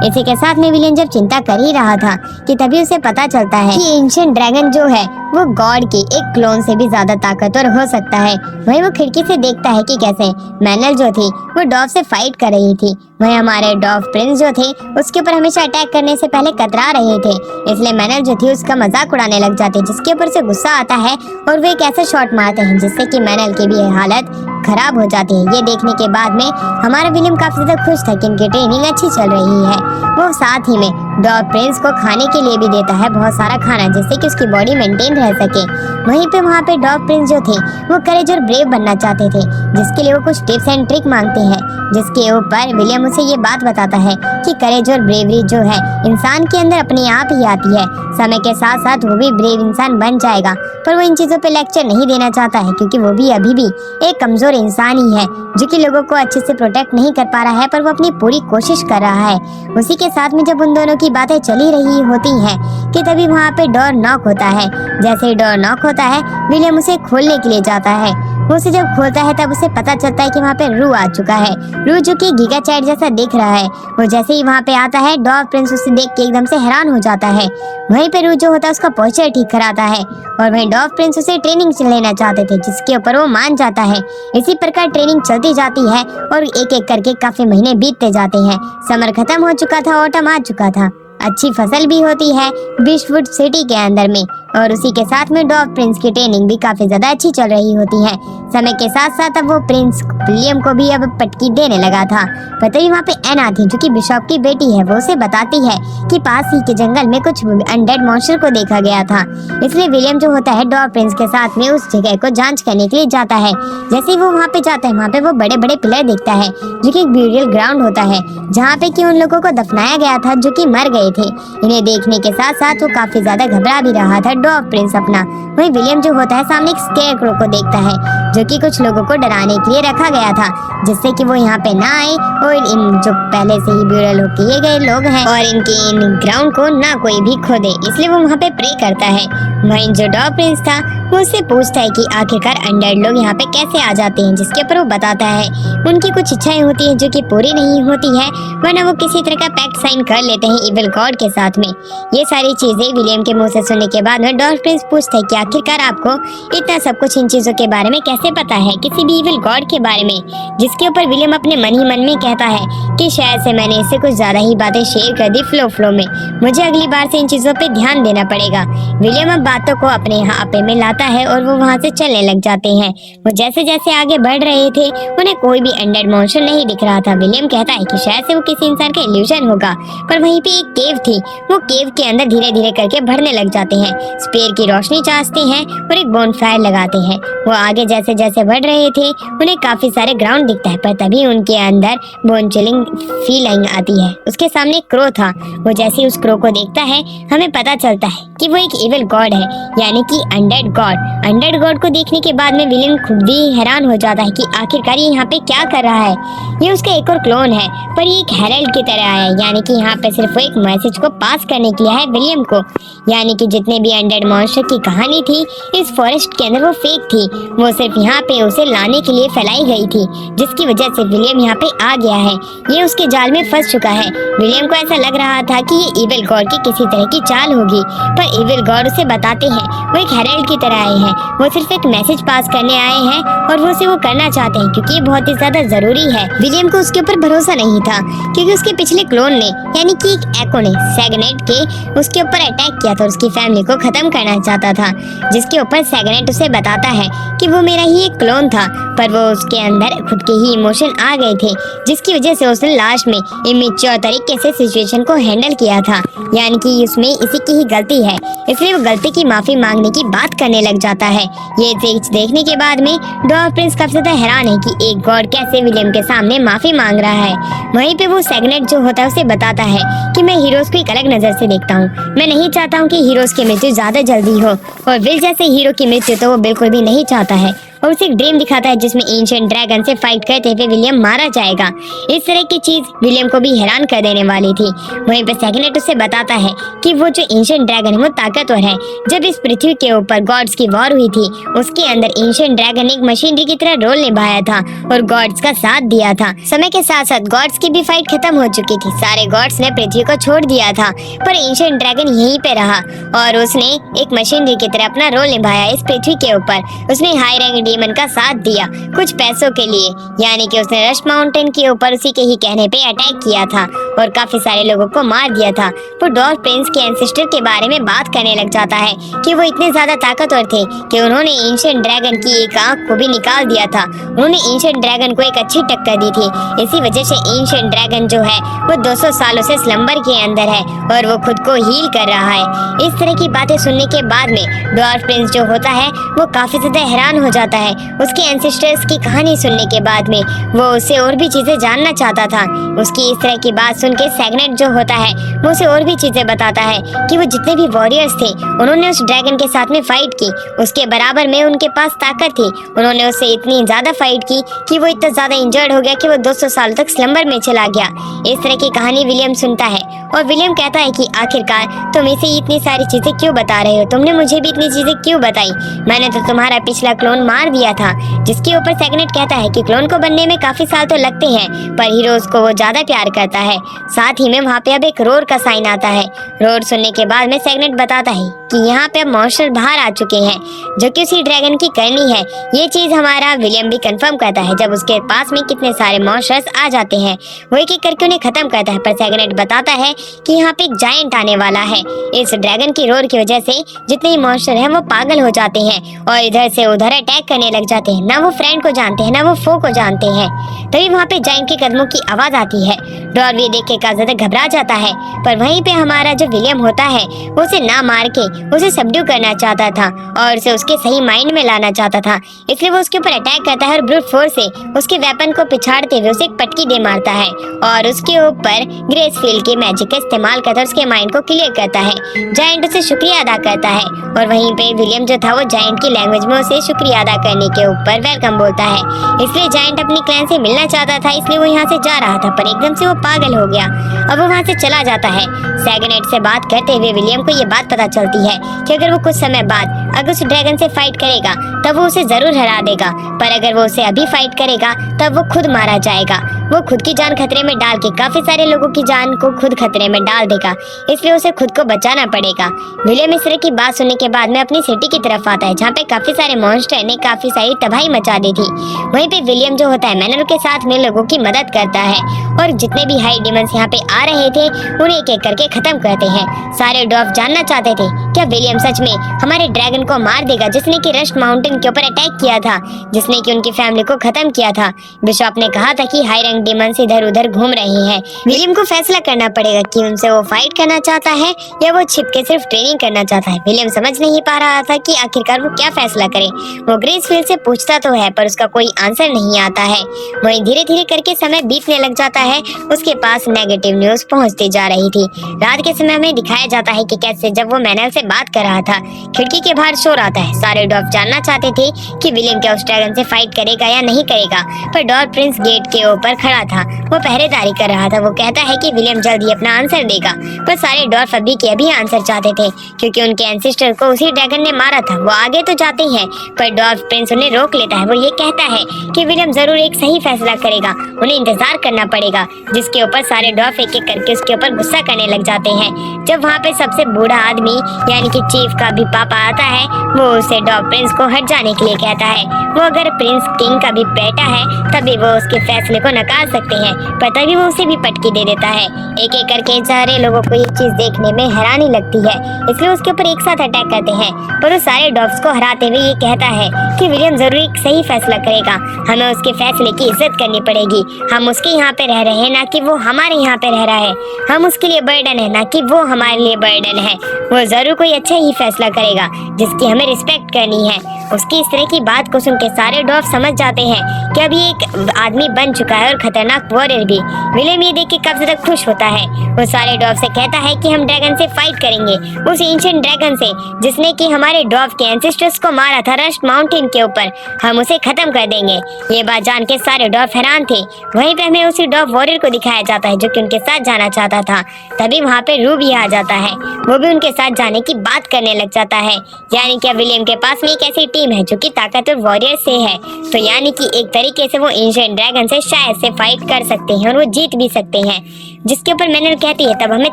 इसी के साथ में विलियम जब चिंता कर ही रहा था कि तभी उसे पता चलता है कि एंशिएंट ड्रैगन जो है वो गॉड के एक क्लोन से भी ज्यादा ताकतवर हो सकता है। वहीं वो खिड़की से देखता है कि कैसे मैनल जो थी वो डॉव से फाइट कर रही थी। वहीं हमारे डॉव प्रिंस जो थे उसके ऊपर हमेशा अटैक करने से पहले कतरा रहे थे, इसलिए मैनल जो थी उसका मजाक उड़ाने लग जाते, जिसके ऊपर से गुस्सा आता है और वे एक ऐसा शॉट मारते हैं जिससे कि मैनल की भी हालत खराब हो जाती है। ये देखने के बाद में हमारा विलियम काफी ज्यादा खुश था कि उनकी ट्रेनिंग अच्छी चल रही है। वो साथ ही में डॉग प्रिंस को खाने के लिए भी देता है बहुत सारा खाना, जिससे कि उसकी बॉडी मेंटेन रह सके। वहीं पे वहाँ पे डॉग प्रिंस जो थे वो करेज और ब्रेव बनना चाहते थे, जिसके लिए वो कुछ टिप्स एंड ट्रिक मांगते हैं, जिसके ऊपर विलियम उसे ये बात बताता है कि करेज और ब्रेवरी जो है इंसान के अंदर अपने आप ही आती है। समय के साथ साथ वो भी ब्रेव इंसान बन जाएगा, पर वो इन चीजों पे लेक्चर नहीं देना चाहता है क्योंकि वो भी अभी भी एक कमजोर इंसान ही है जो कि लोगों को अच्छे से प्रोटेक्ट नहीं कर पा रहा है, पर वो अपनी पूरी कोशिश कर रहा है। उसी के साथ में जब उन दोनों की बातें चली रही होती हैं कि तभी वहाँ पे डोर नॉक होता है। जैसे ही डोर नॉक होता है विलियम उसे खोलने के लिए जाता है। वो उसे जब खोलता है तब उसे पता चलता है कि वहाँ पे रू आ चुका है। रू जो कि गीगा चैट जैसा दिख रहा है। वो जैसे ही वहाँ पे आता है डॉग प्रिंस उसे देख के एकदम से हैरान हो जाता है। वहीं पे रू जो होता है उसका पोस्चर ठीक कराता है और वहीं डॉग प्रिंस उसे ट्रेनिंग लेना चाहते थे, जिसके ऊपर वो मान जाता है। इसी प्रकार ट्रेनिंग चलती जाती है और एक एक करके काफी महीने बीतते जाते हैं। समर खत्म हो चुका था, ऑटम आ चुका था, अच्छी फसल भी होती है बीचवुड सिटी के अंदर में, और उसी के साथ में डॉग प्रिंस की ट्रेनिंग भी काफी ज्यादा अच्छी चल रही होती है। समय के साथ साथ अब वो प्रिंस विलियम को भी अब पटकी देने लगा था। पर तभी वहाँ पे एन आती है जो कि बिशॉप की बेटी है। वो उसे बताती है कि पास ही के जंगल में कुछ अनडेड मॉन्स्टर को देखा गया था, इसलिए विलियम जो होता है डॉग प्रिंस के साथ में उस जगह को जांच करने के लिए जाता है। जैसे ही वो वहाँ पे जाता है वहाँ पे वो बड़े बड़े पिलर देखता है जो कि एक ब्यूरियल ग्राउंड होता है जहाँ पे कि उन लोगों को दफनाया गया था जो कि मर गए थे। इन्हें देखने के साथ साथ वो काफी ज्यादा घबरा भी रहा था डॉग प्रिंस अपना। वहीं विलियम जो होता है सामने एक स्केयरक्रो को देखता है जो कि कुछ लोगों को डराने के लिए रखा गया था, जिससे कि वो यहाँ पे ना आए और इन जो पहले से ही ब्यूरल किए गए लोग हैं और इनके इन ग्राउंड को ना कोई भी खोदे, इसलिए वो वहाँ पे प्रे करता है। वहीं जो डॉग प्रिंस था वो उससे पूछता है कि आखिरकार अनडेड लोग यहाँ पे कैसे आ जाते हैं, जिसके ऊपर वो बताता है उनकी कुछ इच्छाएं होती हैं जो कि पूरी नहीं होती है, वरना वो किसी तरह का पैक्ट साइन कर लेते हैं इविल गॉड के साथ में। ये सारी चीजें विलियम के मुंह से सुनने के बाद में डॉग प्रिंस पूछता है कि आखिरकार आपको इतना सब कुछ इन चीजों के बारे में कैसे पता है, किसी भी इविल गॉड के बारे में, जिसके ऊपर विलियम अपने मन ही मन में कहता है कि शायद से मैंने इससे कुछ ज्यादा ही बातें शेयर कर दी फ्लो में, मुझे अगली बार से इन चीजों पे ध्यान देना पड़ेगा। विलियम अब बातों को अपने यहाँ आपे में लाता है और वो वहाँ से चलने लग जाते हैं। वो जैसे जैसे आगे बढ़ रहे थे उन्हें कोई भी अनडेड मॉन्स्टर नहीं दिख रहा था। विलियम कहता है कि शायद से वो किसी इंसान का इल्यूजन होगा, पर वहीं पे एक केव थी। वो केव के अंदर धीरे धीरे करके बढ़ने लग जाते हैं, स्पेयर की रोशनी चाहते हैं और एक बोनफायर लगाते हैं। वो आगे जैसे जैसे बढ़ रहे थे उन्हें काफी सारे ग्राउंड दिखता है, पर तभी उनके अंदर बोन चिलिंग फीलिंग आती है। उसके सामने एक क्रो था। वो जैसे उस क्रो को देखता है हमें पता चलता है कि वो एक इविल गॉड है, यानी कि अनडेड गॉड। अनडेड गॉड को देखने के बाद में विलियम खुद भी हैरान हो जाता है कि आखिरकार ये यहाँ पे क्या कर रहा है। ये उसका एक और क्लोन है, पर ये एक हेरल्ड की तरह आया है, यानी कि यहाँ पे सिर्फ वो एक मैसेज को पास करने के लिए है विलियम को, यानी कि जितने भी अनडेड मॉन्स्टर की कहानी थी इस फॉरेस्ट के अंदर वो फेक थी, वो सिर्फ यहाँ पे उसे लाने के लिए फैलाई गई थी, जिसकी वजह से विलियम यहाँ पे आ गया है। ये उसके जाल में फंस चुका है। विलियम को ऐसा लग रहा था कि ये इविल गॉड की किसी तरह की चाल होगी, पर इविल गॉड उसे बताते हैं वो एक हेरल्ड की तरह आए हैं, वो सिर्फ एक मैसेज पास करने आए हैं और वो उसे वो करना चाहते हैं क्योंकि ये बहुत ही ज्यादा जरूरी है। विलियम को उसके ऊपर भरोसा नहीं था क्योंकि उसके पिछले क्लोन ने यानी कि एको ने सैगनेट के उसके ऊपर अटैक किया था और उसकी फैमिली को खत्म करना चाहता था, जिसके ऊपर सैगनेट उसे बताता है कि वो मेरा ही एक क्लोन था, पर वो उसके अंदर खुद के ही इमोशन आ गए थे, जिसकी वजह से उसने लास्ट में इमेच्योर तरीके से सिचुएशन को हैंडल किया था, यानी कि उसमें इसी की ही गलती है, इसलिए वो गलती की माफी मांगने की बात करने लग जाता है। ये चीज देखने के बाद में डॉग प्रिंस काफी ज्यादा हैरान है कि एक गॉड कैसे विलियम के सामने माफी मांग रहा है। वहीं पे वो सैगनेट जो होता है उसे बताता है कि मैं हीरोज को एक अलग नजर से देखता हूँ, मैं नहीं चाहता हूँ कि हीरोज की मृत्यु ज्यादा जल्दी हो, और विल जैसे हीरो की मृत्यु तो वो बिल्कुल भी नहीं चाहता है। और उसे एक ड्रीम दिखाता है जिसमें एंशिएंट ड्रैगन से फाइट करते हुए विलियम मारा जाएगा। इस तरह की चीज विलियम को भी हैरान कर देने वाली थी। वहीं पे सेगनेट उसे बताता है कि वो जो एंशिएंट ड्रैगन है वो ताकतवर है। जब इस पृथ्वी के ऊपर गॉड्स की वॉर हुई थी उसके अंदर एंशिएंट ड्रैगन ने एक मशीनरी की तरह रोल निभाया था और गॉड्स का साथ दिया था। समय के साथ साथ गॉड्स की भी फाइट खत्म हो चुकी थी। सारे गॉड्स ने पृथ्वी को छोड़ दिया था पर एंशिएंट ड्रैगन यहीं पे रहा और उसने एक मशीनरी की तरह अपना रोल निभाया इस पृथ्वी के ऊपर। उसने हाई रैंक डीमन का साथ दिया कुछ पैसों के लिए, यानी कि उसने रश माउंटेन के ऊपर उसी के ही कहने पे अटैक किया था और काफी सारे लोगों को मार दिया था। वो डॉर्फ प्रिंस के एंसेस्टर के बारे में बात करने लग जाता है कि वो इतने ज्यादा ताकतवर थे कि उन्होंने एंशिएंट ड्रैगन की एक आंख को भी निकाल दिया था। उन्होंने एंशिएंट ड्रैगन को एक अच्छी टक्कर दी थी। इसी वजह से एंशिएंट ड्रैगन जो है वो 200 सालों से स्लंबर के अंदर है और वो खुद को हील कर रहा है। इस तरह की बातें सुनने के बाद में डॉर्फ प्रिंस जो होता है वो काफी ज्यादा हैरान हो जाता है। उसके एंसेस्टर्स की कहानी सुनने के बाद में वो उससे और भी चीजें जानना चाहता था। उसकी इस तरह की बात सुन के सेगनेट जो होता है वो उसे और भी चीजें बताता है कि वो जितने भी वॉरियर्स थे उन्होंने उस ड्रैगन के साथ में फाइट की, उसके बराबर में उनके पास ताकत थी। उन्होंने उससे इतनी ज्यादा फाइट की कि वो इतना ज्यादा इंजर्ड हो गया कि वो 200 साल तक स्लंबर में चला गया। इस तरह की कहानी विलियम सुनता है और विलियम कहता है कि आखिरकार तुम इसे इतनी सारी चीजें क्यों बता रहे हो, तुमने मुझे भी इतनी चीजें क्यों बताई, मैंने तो तुम्हारा पिछला क्लोन मार दिया था। जिसके ऊपर सेगनेट कहता है कि क्लोन को बनने में काफी साल तो लगते हैं पर हीरोज को वो ज्यादा प्यार करता है। साथ ही में वहाँ पे अब एक रोर का साइन आता है। रोर सुनने के बाद में सेगनेट बताता है कि यहाँ पे अब मॉन्स्टर बाहर आ चुके हैं जो कि उसी ड्रैगन की करनी है। ये चीज हमारा विलियम भी कंफर्म करता है जब उसके पास में कितने सारे मॉन्स्टर्स आ जाते हैं। वो एक एक करके उन्हें खत्म करता है पर सेगनेट बताता है कि यहाँ पे एक जायंट आने वाला है। इस ड्रैगन की रोर की वजह से जितने मॉन्स्टर हैं वो पागल हो जाते हैं और इधर से उधर अटैक करने लग जाते हैं। ना वो फ्रेंड को जानते हैं ना वो फो को जानते हैं। तभी वहाँ पे जायंट के कदमों की आवाज आती है। डॉर्फ ये देख के काफी ज्यादा घबरा जाता है पर वहीं पे हमारा जो विलियम होता है वो उसे ना मार के उसे सबड्यू करना चाहता था और उसे उसके सही माइंड में लाना चाहता था। इसलिए वो उसके ऊपर अटैक करता है और ब्रूट फोर्स से उसके वेपन को पिछाड़ते हुए उसे एक पटकी दे मारता है और उसके ऊपर ग्रेसफील्ड के मैजिक का इस्तेमाल करता है उसके माइंड को क्लियर करता है। जायंट उसे शुक्रिया अदा करता है और वहीं पे विलियम जो था वो जायंट की लैंग्वेज में उसे शुक्रिया अदा करने के ऊपर वेलकम बोलता है। इसलिए जायंट अपनी क्लैन से मिलना चाहता था इसलिए वो यहाँ से जा रहा था पर एकदम से वो पागल हो गया। अब वो वहाँ से चला जाता है। सेगनेट से बात करते हुए विलियम को ये बात पता चलती है कि अगर वो कुछ समय बाद अगर उस ड्रैगन से फाइट करेगा तब वो उसे जरूर हरा देगा पर अगर वो उसे अभी फाइट करेगा तब वो खुद मारा जाएगा। वो खुद की जान खतरे में डाल के काफी सारे लोगों की जान को खुद खतरे में डाल देगा इसलिए उसे खुद को बचाना पड़ेगा। विलियम इस तरह की बात सुनने के बाद में अपनी सिटी की तरफ आता है जहाँ पे काफी सारे मॉन्स्टर ने काफी सारी तबाही मचा दी थी। वहीं पे विलियम जो होता है मैनर के साथ में लोगों की मदद करता है और जितने भी हाई डीमंस यहाँ पे आ रहे थे उन्हें एक एक करके खत्म करते हैं। सारे डॉर्फ जानना चाहते थे क्या विलियम सच में हमारे ड्रैगन को मार देगा जिसने कि रस्ट माउंटेन के ऊपर अटैक किया था, जिसने कि उनकी फैमिली को खत्म किया था। बिशॉप ने कहा था कि हाई रैंक डीमंस इधर उधर घूम रहे हैं। विलियम को फैसला करना पड़ेगा कि उनसे वो फाइट करना चाहता है या वो छिप के सिर्फ ट्रेनिंग करना चाहता है। विलियम समझ नहीं पा रहा था कि आखिरकार वो क्या फैसला करे। वो ग्रेसफील्ड से पूछता तो है पर उसका कोई आंसर नहीं आता है। वहीं धीरे धीरे करके समय बीतने लग जाता है। उसके पास नेगेटिव न्यूज पहुंचती जा रही थी। रात के समय में दिखाया जाता है कि कैसे जब वो मैनल से बात कर रहा था खिड़की के बाहर शोर आता है। सारे डॉर्फ जानना चाहते थे कि विलियम क्या उस ड्रैगन से फाइट करेगा या नहीं करेगा पर डॉर्फ प्रिंस गेट के ऊपर खड़ा था। वो पहरेदारी कर रहा था। वो कहता है कि विलियम जल्द ही अपना आंसर देगा पर सारे डॉर्फ अभी के अभी आंसर चाहते थे क्योंकि उनके एंसेस्टर को उसी ड्रैगन ने मारा था। वो आगे तो जाते हैं पर डॉर्फ प्रिंस उन्हें रोक लेता है। वो ये कहता है कि विलियम जरूर एक सही फैसला करेगा, उन्हें इंतजार करना पड़ेगा। जिसके ऊपर सारे डॉर्फ एक एक करके उसके ऊपर गुस्सा करने लग जाते हैं। जब वहाँ पे सबसे बूढ़ा आदमी यानी कि चीफ का भी पापा आता है वो उसे डॉर्फ प्रिंस को हट जाने के लिए कहता है। वो अगर प्रिंस किंग का भी बेटा है तभी वो उसके फैसले को नकार सकते हैं पर तभी वो उसे भी पटकी दे देता है। एक एक करके सारे लोगों को ये चीज देखने में हैरानी लगती है इसलिए उसके ऊपर एक साथ अटैक करते हैं पर वो सारे डॉर्फ्स को हराते हुए ये कहता है कि विलियम जरूर एक सही फैसला करेगा, हमें उसके फैसले की इज्जत करनी पड़ेगी। हम उसके यहाँ पे रह रहे हैं ना कि वो हमारे यहाँ पे रह रहा है। हम उसके लिए बर्डन है ना कि वो हमारे लिए बर्डन है। वो जरूर कोई अच्छा ही फैसला करेगा जिसकी हमें रिस्पेक्ट करनी है। उसकी इस तरह की बात को सुन के सारे डॉर्फ समझ जाते हैं कि अभी एक आदमी बन चुका है और खतरनाक वॉरियर भी। विलियम ये देख के काफी ज्यादा खुश होता है। वो सारे ड्वार्फ से कहता है कि हम ड्रैगन से फाइट करेंगे, उस एंशिएंट ड्रैगन से जिसने कि हमारे ड्वार्फ के एंसेस्टर्स को मारा था रस्ट माउंटेन के ऊपर। हम उसे खत्म कर देंगे। ये बात जान के सारे ड्वार्फ हैरान थे। वहीं पे हमें उसी ड्वार्फ वॉरियर को दिखाया जाता है जो कि उनके साथ जाना चाहता था। तभी वहाँ पे रूबी आ जाता है। वो भी उनके साथ जाने की बात करने लग जाता है। यानी कि विलियम के पास में एक ऐसी टीम है जो कि ताकतवर वॉरियर से है, तो यानी कि एक तरीके से वो एंशिएंट ड्रैगन से शायद से फाइट कर सकते हैं और वो जीत भी सकते हैं। जिसके ऊपर मैनर कहती है तब हमें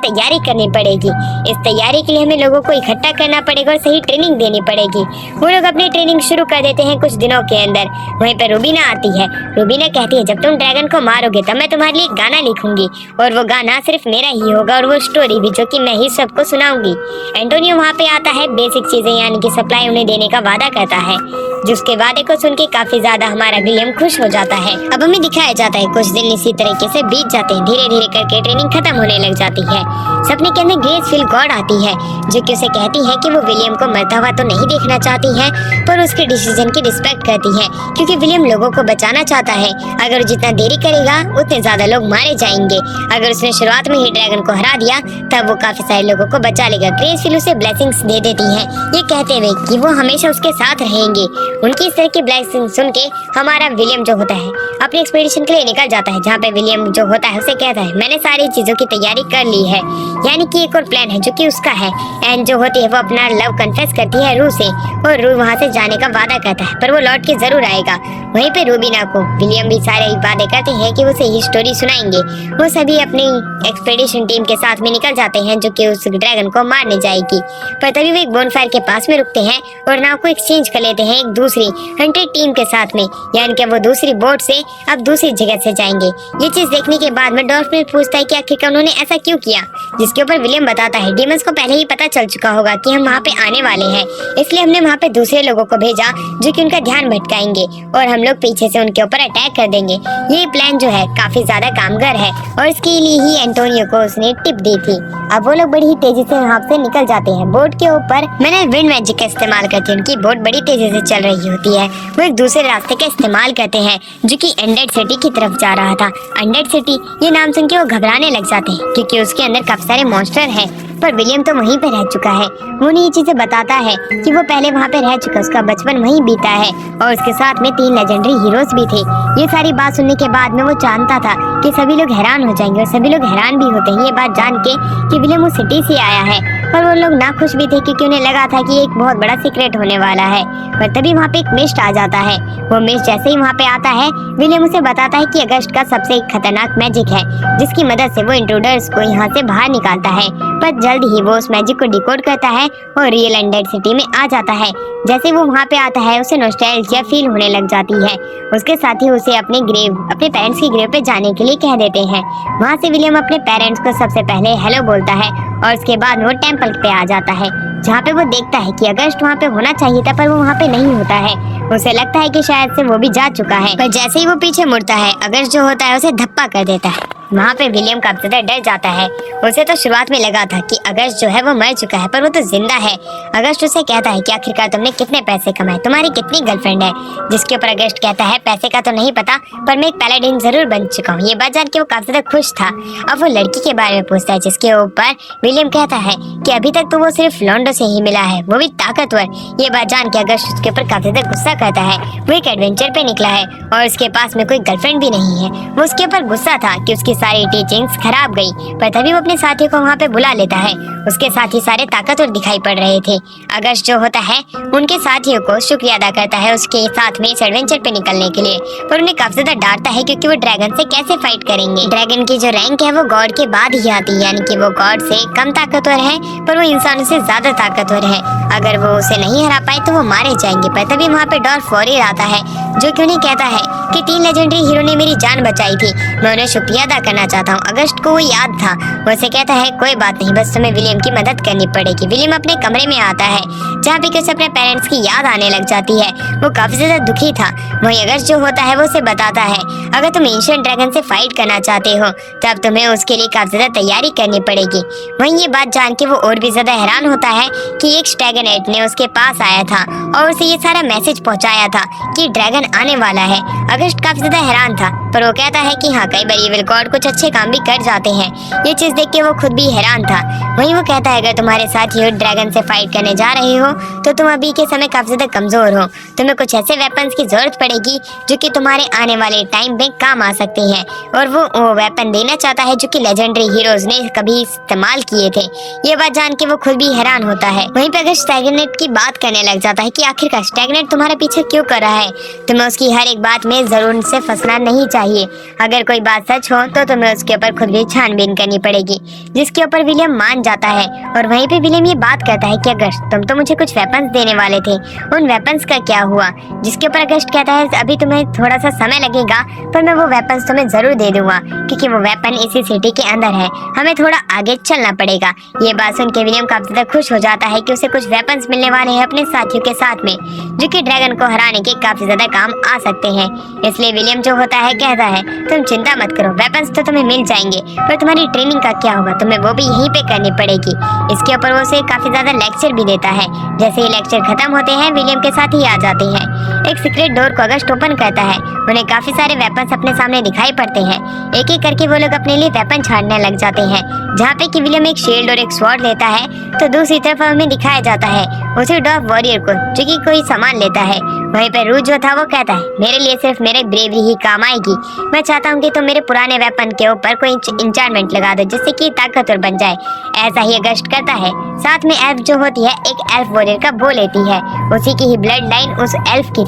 तैयारी करनी पड़ेगी। इस तैयारी के लिए हमें लोगों को इकट्ठा करना पड़ेगा और सही ट्रेनिंग देनी पड़ेगी। वो लोग अपनी ट्रेनिंग शुरू कर देते हैं कुछ दिनों के अंदर। वहीं पर रूबीना आती है। रूबीना कहती है जब तुम ड्रैगन को मारोगे तब मैं तुम्हारे लिए गाना लिखूंगी और वो गाना सिर्फ मेरा ही होगा और वो स्टोरी भी जो कि मैं ही सबको सुनाऊंगी। एंटोनियो वहाँ पे आता है, बेसिक चीजें यानी कि सप्लाई उन्हें देने का वादा करता है। जिसके वादे को सुन के काफी ज्यादा हमारा विलियम खुश हो जाता है। अब हमें दिखाया जाता है कुछ दिन इसी तरीके से बीत जाते हैं। धीरे धीरे करके ट्रेनिंग खत्म होने लग जाती है। सपने के अंदर ग्रेसफुल गॉड आती है जो कि उसे कहती है कि वो विलियम को मरता हुआ तो नहीं देखना चाहती है पर उसके डिसीजन की रिस्पेक्ट करती है क्योंकि विलियम लोगों को बचाना चाहता है। अगर जितना देरी करेगा उतने ज्यादा लोग मारे जाएंगे। अगर उसने शुरुआत में ही ड्रैगन को हरा दिया तब वो काफी सारे लोगों को बचा लेगा। ग्रेसफुल उसे ब्लेसिंग्स दे देती है ये कहते हुए कि वो हमेशा उसके साथ रहेंगे। उनकी इस तरह की ब्लेसिंग सुन के हमारा विलियम जो होता है अपने एक्सपीडिशन के लिए निकल जाता है, जहाँ पे विलियम जो होता है उसे कहता है मैंने सारी चीजों की तैयारी कर ली है। यानी कि एक और प्लान है जो कि उसका है। एंड जो होती है वो अपना लव कन्फेस करती है रू से और रू वहाँ से जाने का वादा करता है पर वो लौट के जरूर आएगा। वहीं पे रूबीना को विलियम भी सारे वादे करते हैं कि वो उसे ही स्टोरी सुनाएंगे। वो सभी अपनी एक्सपीडिशन टीम के साथ में निकल जाते हैं जो कि उस ड्रैगन को मारने जाएगी। पर तभी वो एक बोनफायर के पास में रुकते हैं और नाव को एक्सचेंज कर लेते हैं एक दूसरी हंटेड टीम के साथ में। यानी कि वो दूसरी बोट से अब दूसरी जगह से जाएंगे। ये चीज देखने के बाद में डॉल्फिन पूछता है कि आखिरकार उन्होंने ऐसा क्यों किया, जिसके ऊपर विलियम बताता है डीमंस को पहले ही पता चल चुका होगा कि हम वहाँ पे आने वाले हैं, इसलिए हमने वहाँ पे दूसरे लोगों को भेजा जो कि उनका ध्यान भटकाएंगे और हम लोग पीछे से उनके ऊपर अटैक कर देंगे। ये प्लान जो है काफी ज्यादा कामगार है और इसके लिए ही एंटोनियो को उसने टिप दी थी। अब वो लोग बड़ी ही तेजी से वहाँ से निकल जाते हैं। बोट के ऊपर मैंने विंड मैजिक का इस्तेमाल करती है। उनकी बोट बड़ी तेजी से चल रही होती है। वो एक दूसरे रास्ते का इस्तेमाल करते हैं जो कि अनडेड सिटी की तरफ जा रहा था। अनडेड सिटी ये नाम सुन के वो घबराने लग जाते हैं क्योंकि उसके अंदर काफी सारे मॉन्स्टर हैं। पर विलियम तो वहीं पे रह चुका है। वो उन्हें ये चीजें बताता है कि वो पहले वहाँ पे रह चुका, उसका बचपन वहीं बीता है और उसके साथ में 3 लेजेंडरी हीरोज भी थे। ये सारी बात सुनने के बाद में वो जानता था कि सभी लोग हैरान हो जाएंगे और सभी लोग हैरान भी होते हैं ये बात जान के कि विलियम उस सिटी से आया है। पर वो लोग ना खुश भी थे क्योंकि उन्हें लगा था कि एक बहुत बड़ा सीक्रेट होने वाला है। पर तभी वहाँ पे एक मिस्ट आ जाता है। वो मिस्ट जैसे ही वहाँ पे आता है विलियम उसे बताता है कि अगस्त का सबसे खतरनाक मैजिक है जिसकी मदद से वो इंट्रूडर्स को यहाँ से बाहर निकालता है। पर जल्द ही वो उस मैजिक को डिकोड करता है और रियल अनडेड सिटी में आ जाता है। जैसे वो वहाँ पे आता है उसे नॉस्टैल्जिया फील होने लग जाती है। उसके साथ ही उसे अपने पेरेंट्स की ग्रेव पे जाने के लिए कह देते हैं। वहाँ से विलियम अपने पेरेंट्स को सबसे पहले हेलो बोलता है और उसके बाद वो टेम्पल पे आ जाता है जहाँ पे वो देखता है कि अगस्त वहाँ पे होना चाहिए था पर वो वहाँ पे नहीं होता है। उसे लगता है कि शायद से वो भी जा चुका है। पर जैसे ही वो पीछे मुड़ता है अगस्त जो होता है उसे धप्पा कर देता है। वहाँ पे विलियम काफी ज्यादा डर जाता है। उसे तो शुरुआत में लगा था कि अगस्त जो है वो मर चुका है पर वो तो जिंदा है। अगस्त उसे कहता है कि आखिरकार तुमने कितने पैसे कमाए, तुम्हारी कितनी गर्लफ्रेंड है। जिसके ऊपर अगस्त कहता है पैसे का तो नहीं पता पर मैं एक पैलाडिन जरूर बन चुका हूँ। ये बात जान के वो काफी ज्यादा खुश था। अब वो लड़की के बारे में पूछता है जिसके ऊपर विलियम कहता है कि अभी तक तो वो सिर्फ लॉन्डो से ही मिला है, वो भी ताकतवर। ये बात जान के अगस्त उसके ऊपर काफी ज्यादा गुस्सा करता है। वो एक एडवेंचर पे निकला है और उसके पास में कोई गर्लफ्रेंड भी नहीं है। वो उसके ऊपर गुस्सा था कि उसकी सारी टीचिंग्स खराब गई। पर तभी वो अपने साथियों को वहाँ पे बुला लेता है। उसके साथी सारे ताकतवर दिखाई पड़ रहे थे। अगस्त जो होता है उनके साथियों को शुक्रिया अदा करता है उसके साथ में इस एडवेंचर पे निकलने के लिए। पर उन्हें काफी ज्यादा डांटता है क्योंकि वो ड्रैगन से कैसे फाइट करेंगे। ड्रैगन की जो रैंक है वो गॉड के बाद ही आती है, यानी कि वो गॉड से कम ताकतवर है पर वो इंसानों से ज्यादा ताकतवर है। अगर वो उसे नहीं हरा पाए तो वो मारे जाएंगे। पर तभी वहाँ पे डॉल्फ वॉरियर आता है जो कि उन्हें कहता है कि 3 लेजेंडरी हीरो ने मेरी जान बचाई थी, मैं उन्हें शुक्रिया अदा करना चाहता हूँ। अगस्त को वो याद था। वो उसे कहता है कोई बात नहीं, बस तुम्हें विलियम की मदद करनी पड़ेगी। विलियम अपने कमरे में आता है जहाँ पे उसे अपने पेरेंट्स की याद आने लग जाती है। वो काफी ज्यादा दुखी था। वहीं अगस्त जो होता है वो उसे बताता है अगर तुम एंशिएंट ड्रैगन से फाइट करना चाहते हो तब तुम्हें उसके लिए काफी ज्यादा तैयारी करनी पड़ेगी। वहीं ये बात जान के वो और भी ज्यादा हैरान होता है कि एक स्टैगनेट ने उसके पास आया था और उसे ये सारा मैसेज पहुंचाया था कि ड्रैगन आने वाला है। अगस्ट काफी ज्यादा हैरान था, पर वो कहता है कि हाँ, कई बार इविल गॉड कुछ अच्छे काम भी कर जाते हैं। ये चीज देख के वो खुद भी हैरान था। वहीं वो कहता है अगर तुम्हारे साथ ये ड्रैगन से फाइट करने जा रहे हो तो तुम अभी के समय काफी ज्यादा कमजोर हो। तुम्हें कुछ ऐसे वेपन्स की जरूरत पड़ेगी जो कि तुम्हारे आने वाले टाइम में काम आ सकते हैं, और वो वेपन देना चाहता है जो कि लेजेंडरी हीरोज ने कभी इस्तेमाल किए थे। ये बात जान के वो खुद भी हैरान होता है। वहीं पे अगर स्टैगनेट की बात करने लग जाता है कि आखिरकार स्टैगनेट तुम्हारा पीछे क्यों कर रहा है, तुम्हें उसकी हर एक बात में जरूर से फंसना नहीं चाहिए। अगर कोई बात सच हो तो तुम्हें उसके ऊपर खुद भी छानबीन करनी पड़ेगी, जिसके ऊपर विलियम मान जाता है। और वहीं पे विलियम ये बात कहता है कि अगस्त, तुम तो मुझे कुछ वेपन्स देने वाले थे, उन वेपन्स का क्या हुआ? जिसके ऊपर अगस्त कहता है अभी तुम्हें थोड़ा सा समय लगेगा, पर मैं वो वेपन्स तुम्हें जरूर दे दूंगा, क्योंकि वो वेपन इसी सिटी के अंदर है, हमें थोड़ा आगे चलना पड़ेगा। ये बात सुन के विलियम काफी ज्यादा खुश हो जाता है कि उसे कुछ वेपन्स मिलने वाले हैं अपने साथियों के साथ में, जो कि ड्रैगन को हराने के काफी ज्यादा काम आ सकते हैं। इसलिए विलियम जो होता है कहता है तुम चिंता मत करो, वेपन्स तो तुम्हें मिल जाएंगे, पर तुम्हारी ट्रेनिंग का क्या होगा, तुम्हें वो भी यहीं पे करनी पड़ेगी। इसके ऊपर वो उसे काफी ज्यादा लेक्चर भी देता है। जैसे ही लेक्चर खत्म होते हैं विलियम के साथ ही आ जाते हैं। एक सीक्रेट डोर को अगस्त ओपन करता है। उन्हें काफी सारे वेपन्स अपने सामने दिखाई पड़ते हैं। एक एक करके वो लोग अपने लिए वेपन छाड़ने लग जाते हैं। जहाँ पे कि विलियम एक शील्ड और एक स्वॉर्ड लेता है, तो दूसरी तरफ हमें दिखाया जाता है उसी डॉग वॉरियर को, जो कि कोई सामान लेता है। वहीं पे रूज जो था वो कहता है मेरे लिए सिर्फ मेरे ब्रेवरी ही काम आएगी। मैं चाहता हूँ कि तुम मेरे पुराने वेपन के ऊपर कोई इंचार्टमेंट लगा दो जिससे कि ताकतवर बन जाए। ऐसा ही अगस्त करता है। साथ में एल्फ जो होती है एक एल्फ वॉरियर का बो लेती है, उसी की ही ब्लड लाइन उस एल्फ की